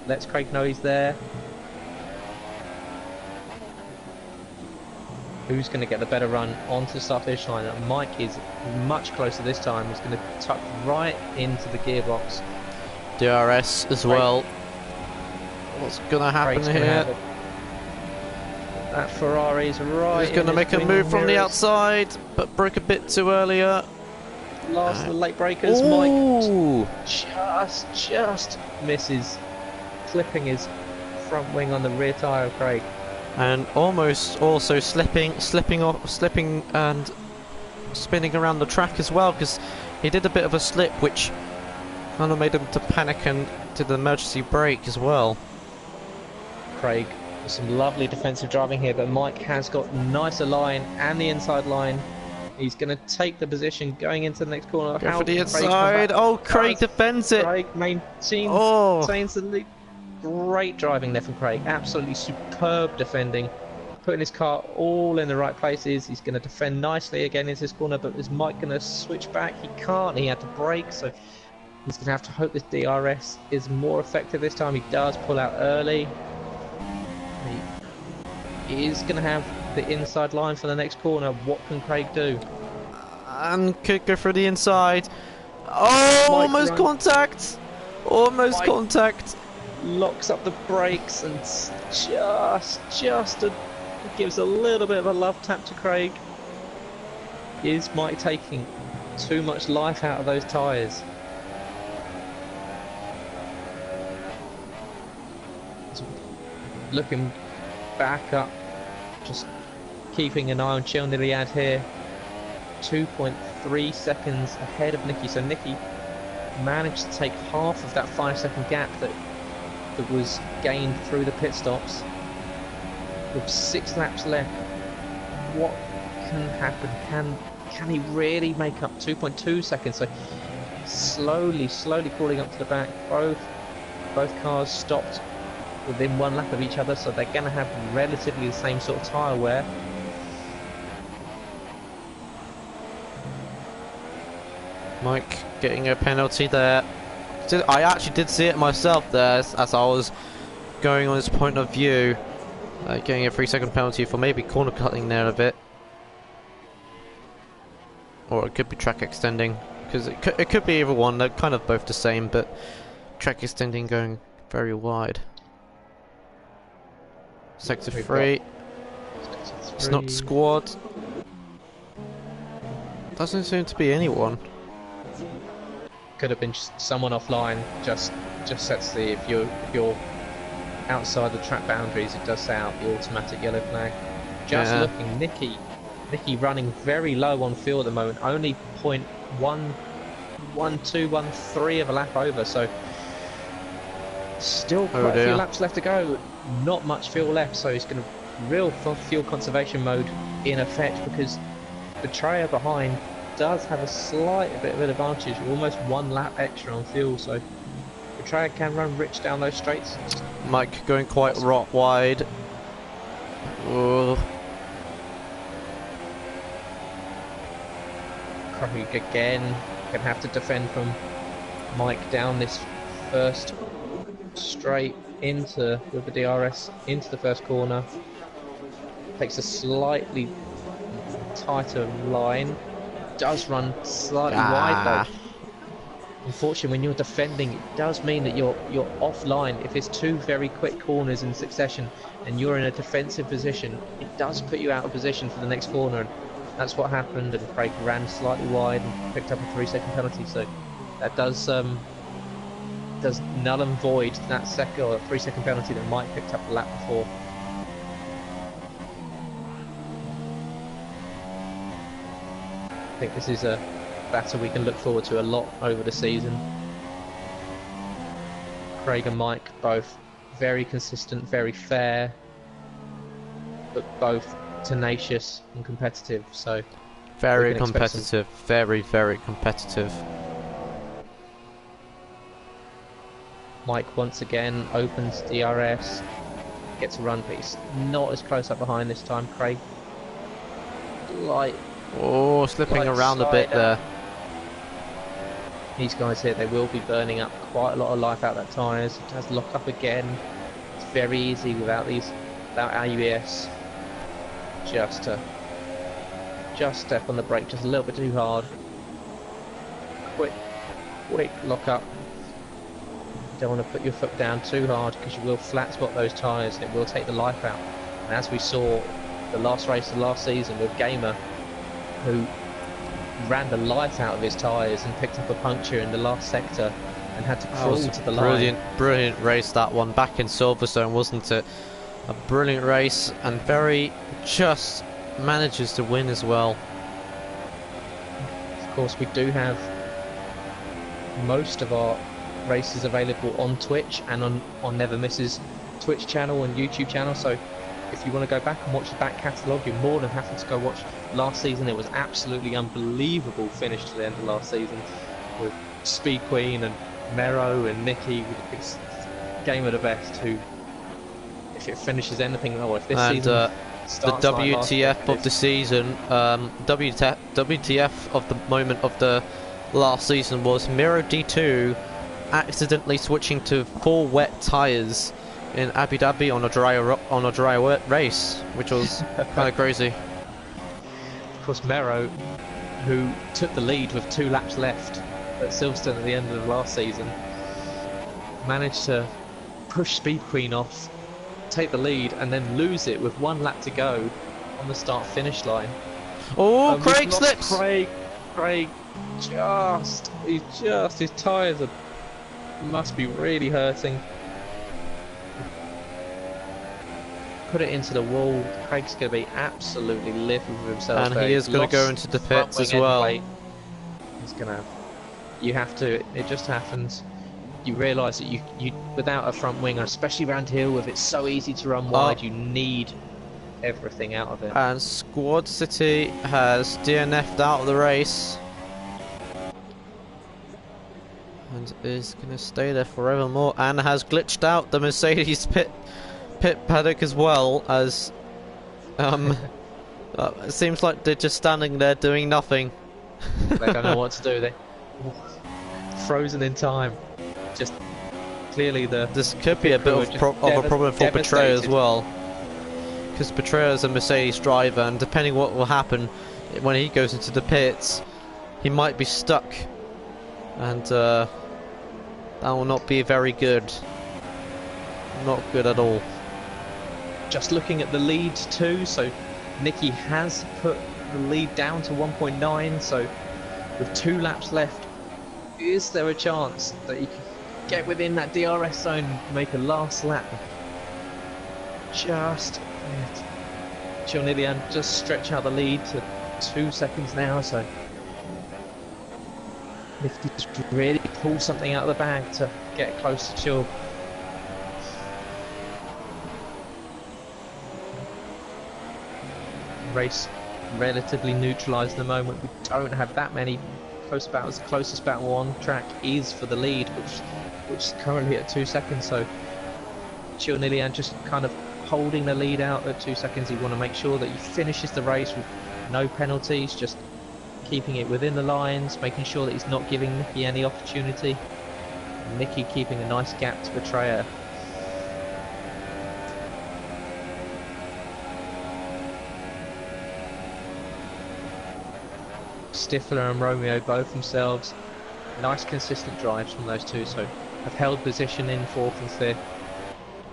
lets Craig know he's there. Who's going to get the better run onto the start finish line? Mike is much closer this time. He's going to tuck right into the gearbox. DRS as well. What's going to happen here? That Ferrari's right. He's going to make a move from the outside, but broke a bit too earlier. Last of the late breakers. Mike just misses, clipping his front wing on the rear tyre of Craig. And almost also slipping and spinning around the track as well, because he did a bit of a slip which kind of made him to panic and did the emergency brake as well. Craig with some lovely defensive driving here, but Mike has got nicer line and the inside line. He's going to take the position going into the next corner. Go for the inside. Oh, Craig defends it. Craig maintains the lead. Great driving there from Craig, absolutely superb defending, putting his car all in the right places. He's going to defend nicely again into this corner, but is Mike going to switch back? He can't, he had to brake, so he's going to have to hope this DRS is more effective this time. He does pull out early. He is going to have the inside line for the next corner. What can Craig do? And could go for the inside. Oh, almost contact! Almost contact! Locks up the brakes and just gives a little bit of a love tap to Craig. Is Mike taking too much life out of those tyres? Looking back up, just keeping an eye on Chil Niliad here. 2.3 seconds ahead of Nicky, so Nicky managed to take half of that 5-second gap that was gained through the pit stops. With 6 laps left, what can happen? Can he really make up 2.2 seconds? So slowly crawling up to the back. Both cars stopped within 1 lap of each other, so they're going to have relatively the same sort of tyre wear. Mike getting a penalty there. I actually did see it myself there as I was going on his point of view, getting a 3-second penalty for maybe corner cutting there a bit. or it could be track extending, because it could be either one. They're kind of both the same, but track extending going very wide. Sector 3. It's not squad. Doesn't seem to be anyone. Could have been someone offline. Just sets the if you're outside the track boundaries, it does set out the automatic yellow flag. Just looking, Nicky running very low on fuel at the moment. Only 0.1213 of a lap over. So still quite a few laps left to go. Not much fuel left. So he's going to real fuel conservation mode in effect, because Betrayer behind does have a slight bit of an advantage, almost 1 lap extra on fuel, so Betrayer can run rich down those straights. Mike going quite wide. Craig again gonna have to defend from Mike down this first straight into with the DRS into the first corner. Takes a slightly tighter line. Does run slightly wide though. Unfortunately, when you're defending, it does mean that you're offline. If it's 2 very quick corners in succession and you're in a defensive position, it does put you out of position for the next corner, and that's what happened. And Craig ran slightly wide and picked up a 3-second penalty. So that does null and void that 3-second penalty that Mike picked up the lap before. I think this is a battle we can look forward to a lot over the season. Craig and Mike both very consistent, very fair, but both tenacious and competitive. So very competitive, very competitive. Mike once again opens DRS, gets a run, but he's not as close up behind this time. Craig slipping around a bit there. These guys here, they will be burning up quite a lot of life out of that tyres. It does lock up again. It's very easy without ABS. Just step on the brake just a little bit too hard. Quick lock up. You don't want to put your foot down too hard, because you will flat spot those tyres and it will take the life out. And as we saw the last race of last season with Gamer, who ran the life out of his tyres and picked up a puncture in the last sector and had to crawl to the line. Brilliant race, that one, back in Silverstone, wasn't it? A brilliant race, and very just manages to win as well. Of course, we do have most of our races available on Twitch and on Never Misses Twitch channel and YouTube channel, so if you want to go back and watch the back catalogue, you're more than happy to go watch last season. It was absolutely unbelievable finish to the end of last season, with Speed Queen and Mero and Nicky with this game of the best, who, if it finishes anything, if this season starts the WTF of the season, WTF of the moment of the last season was Mero D2 accidentally switching to 4 wet tyres in Abu Dhabi on a dry race, which was kind of crazy. Of course, Mero, who took the lead with 2 laps left at Silverstone at the end of the last season, managed to push Speed Queen off, take the lead, and then lose it with 1 lap to go on the start-finish line. Oh, Craig slips! Craig his tyres must be really hurting. Put it into the wall. Craig's going to be absolutely livid with himself. And he is going to go into the pits as well. He's going to. You have to. It just happens. You realise that you without a front wing, especially around here, with it's so easy to run wide, you need everything out of it. And Squad City has DNF'd out of the race, and is going to stay there forevermore, and has glitched out the Mercedes pit paddock as well, as it seems like they're just standing there doing nothing. They don't know what to do. They frozen in time. Just clearly this could be a bit of a problem for Betrayer as well, because Betrayer is a Mercedes driver, and depending what will happen when he goes into the pits, he might be stuck, and that will not be very good. Not good at all. Just looking at the lead too, so Nicky has put the lead down to 1.9, so with 2 laps left, is there a chance that he can get within that DRS zone and make a last lap? Just Chilnilian just stretch out the lead to 2 seconds now, so if he just really pull something out of the bag to get close to Chil. Race relatively neutralised at the moment. We don't have that many close battles. The closest battle on track is for the lead, which is currently at 2 seconds. So Chilnilian just kind of holding the lead out at 2 seconds. You want to make sure that he finishes the race with no penalties, just keeping it within the lines, making sure that he's not giving Nicky any opportunity. Nicky keeping a nice gap to Betrayer. Stifler and Romeo both themselves nice consistent drives from those two, so have held position in 4th and 5th.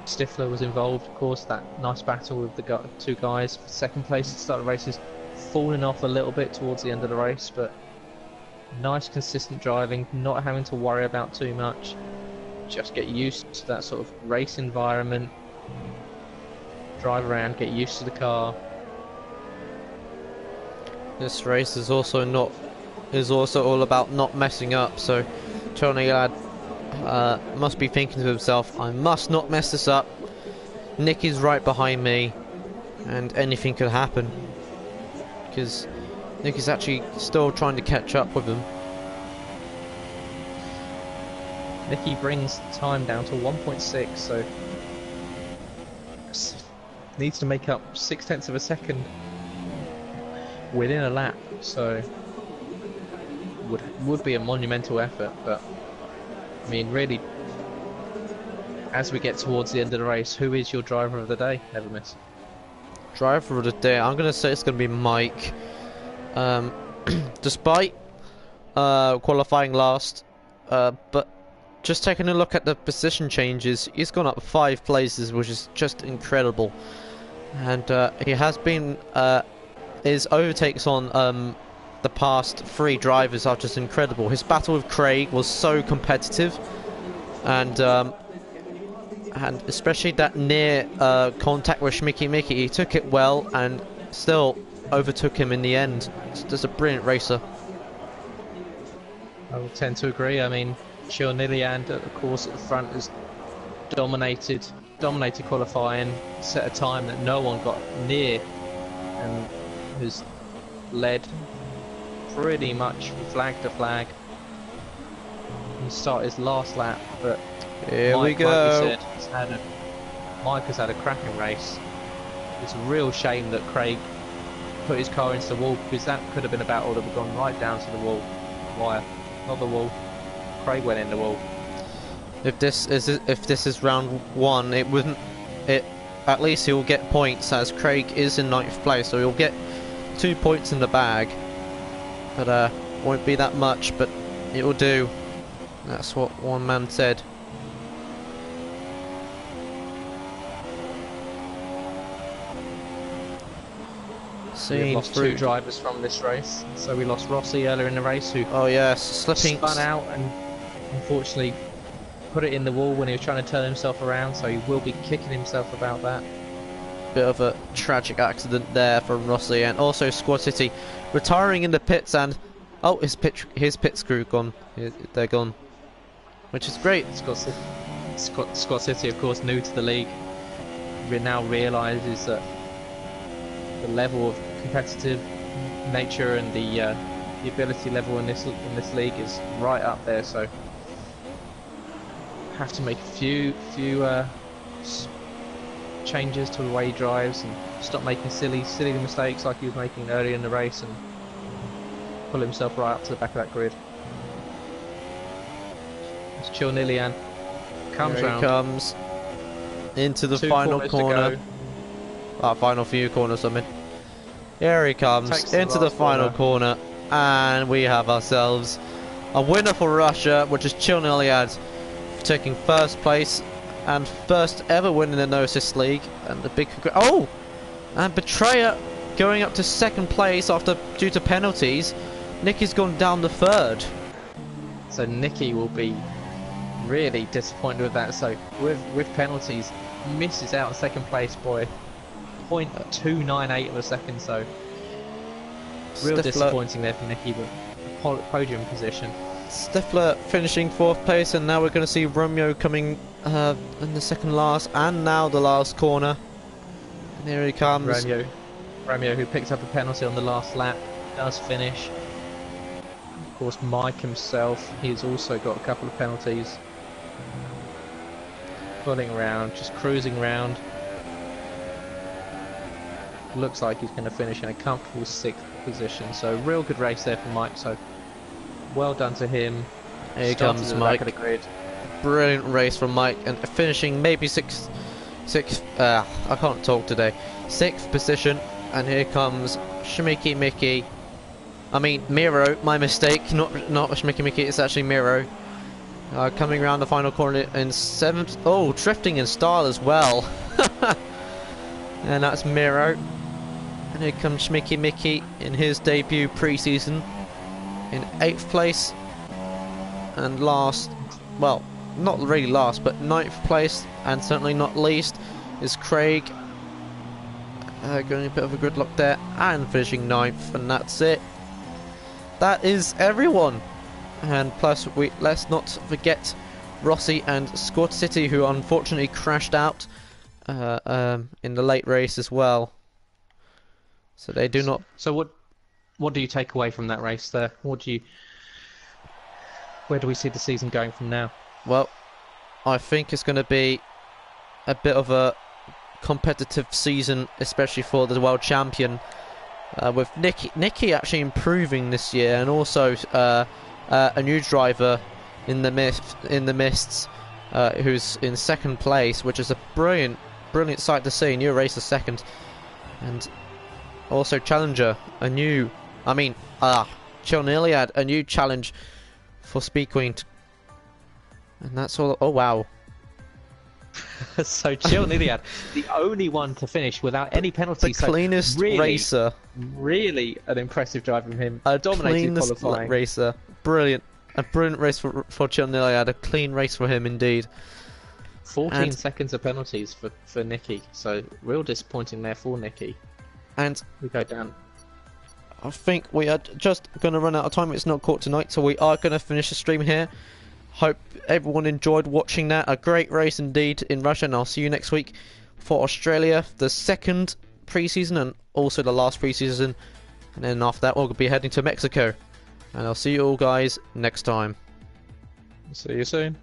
Stifler was involved, of course, that nice battle with the 2 guys. 2nd place at the start of the race has fallen off a little bit towards the end of the race, but nice consistent driving, not having to worry about too much. Just get used to that sort of race environment, drive around, get used to the car. This race is also all about not messing up, so Chilnilian must be thinking to himself, I must not mess this up. Nicky's right behind me and anything could happen, because Nicky's actually still trying to catch up with him. Nicky brings the time down to 1.6, so needs to make up 0.6 of a second within a lap, so would be a monumental effort. But I mean, really, as we get towards the end of the race, who is your driver of the day, Never Miss? Driver of the day, I'm gonna say it's gonna be Mike. Despite qualifying last, but just taking a look at the position changes, he's gone up 5 places, which is just incredible. And he has been his overtakes on the past 3 drivers are just incredible. His battle with Craig was so competitive, and especially that near contact with Schmicky Mickey, he took it well and still overtook him in the end. It's just a brilliant racer. I would tend to agree. I mean, Chilnilian, of course, at the front has dominated qualifying, set a time that no one got near, and has led pretty much from flag to flag. He started his last lap, but here Mike, we go. like we said, Mike has had a cracking race. It's a real shame that Craig put his car into the wall, because that could have been a battle that would have gone right down to the wire, not the wall. Craig went in the wall. If this is round 1, it wouldn't. At least he'll get points, as Craig is in 9th place, so he'll get 2 points in the bag. But won't be that much, but it will do. That's what one man said. We lost 2 drivers from this race. So we lost Rossi earlier in the race, who slipping, spun out and unfortunately put it in the wall when he was trying to turn himself around, so he will be kicking himself about that. Bit of a tragic accident there from Rossi, and also Squad City retiring in the pits, and his pit screw gone. They're gone, which is great. Squad City, of course, new to the league, now realises that the level of competitive nature and the ability level in this league is right up there. So have to make a few changes to the way he drives and stop making silly mistakes like he was making earlier in the race, and pull himself right up to the back of that grid. As Chilnilian comes round. He comes into the final corner. Final few corners, I mean. Here he comes into the final corner. and we have ourselves a winner for Russia, which is Chiln Iliad, taking first place and first ever win in the No Assist League. And the big and Betrayer going up to second place after due to penalties. Nicky's gone down to third. So Nicky will be really disappointed with that. So with penalties, misses out in second place by 0.298 of a second. So real disappointing there for Nicky, but podium position. Stifler finishing fourth place, and now we're going to see Romeo coming in the second last, and now the last corner. And here he comes. Romeo, who picked up a penalty on the last lap, does finish. Of course, Mike himself, he's also got a couple of penalties. Pulling around, just cruising around. Looks like he's going to finish in a comfortable 6th position. So real good race there for Mike. So well done to him. Here comes Mike. Brilliant race from Mike, and finishing maybe sixth. I can't talk today. 6th position, and here comes Schmicky Mickey. I mean Miro. My mistake. Not Schmicky Mickey. It's actually Miro. Coming around the final corner in 7th. Oh, drifting in style as well. And that's Miro. And here comes Schmicky Mickey in his debut pre-season in 8th place. And last, well, not really last, but 9th place, and certainly not least, is Craig. Going a bit of a gridlock there, and finishing 9th, and that's it. That is everyone. And plus, let's not forget Rossi and Squad City, who unfortunately crashed out in the late race as well. So they do not. So what do you take away from that race there? Where do we see the season going from now? Well, I think it's going to be a bit of a competitive season, especially for the world champion, with Nicky actually improving this year, and also a new driver in the mists, who's in 2nd place, which is a brilliant sight to see. New racer 2nd, and also challenger, Chiln Iliad, a new challenge for Speed Queen. And that's all. Oh wow. So Chiln Iliad, the only one to finish without any penalties. The cleanest racer. Really an impressive drive from him. A dominated qualifying racer. Brilliant. A brilliant race for Chiln Iliad. A clean race for him indeed. 14 seconds of penalties for Nicky. So real disappointing there for Nicky. And we go down. I think we are just going to run out of time. It's not caught tonight, so we are going to finish the stream here. Hope everyone enjoyed watching that. A great race indeed in Russia, and I'll see you next week for Australia, the 2nd pre-season and also the last pre-season. And then after that, we'll be heading to Mexico. And I'll see you all guys next time. See you soon.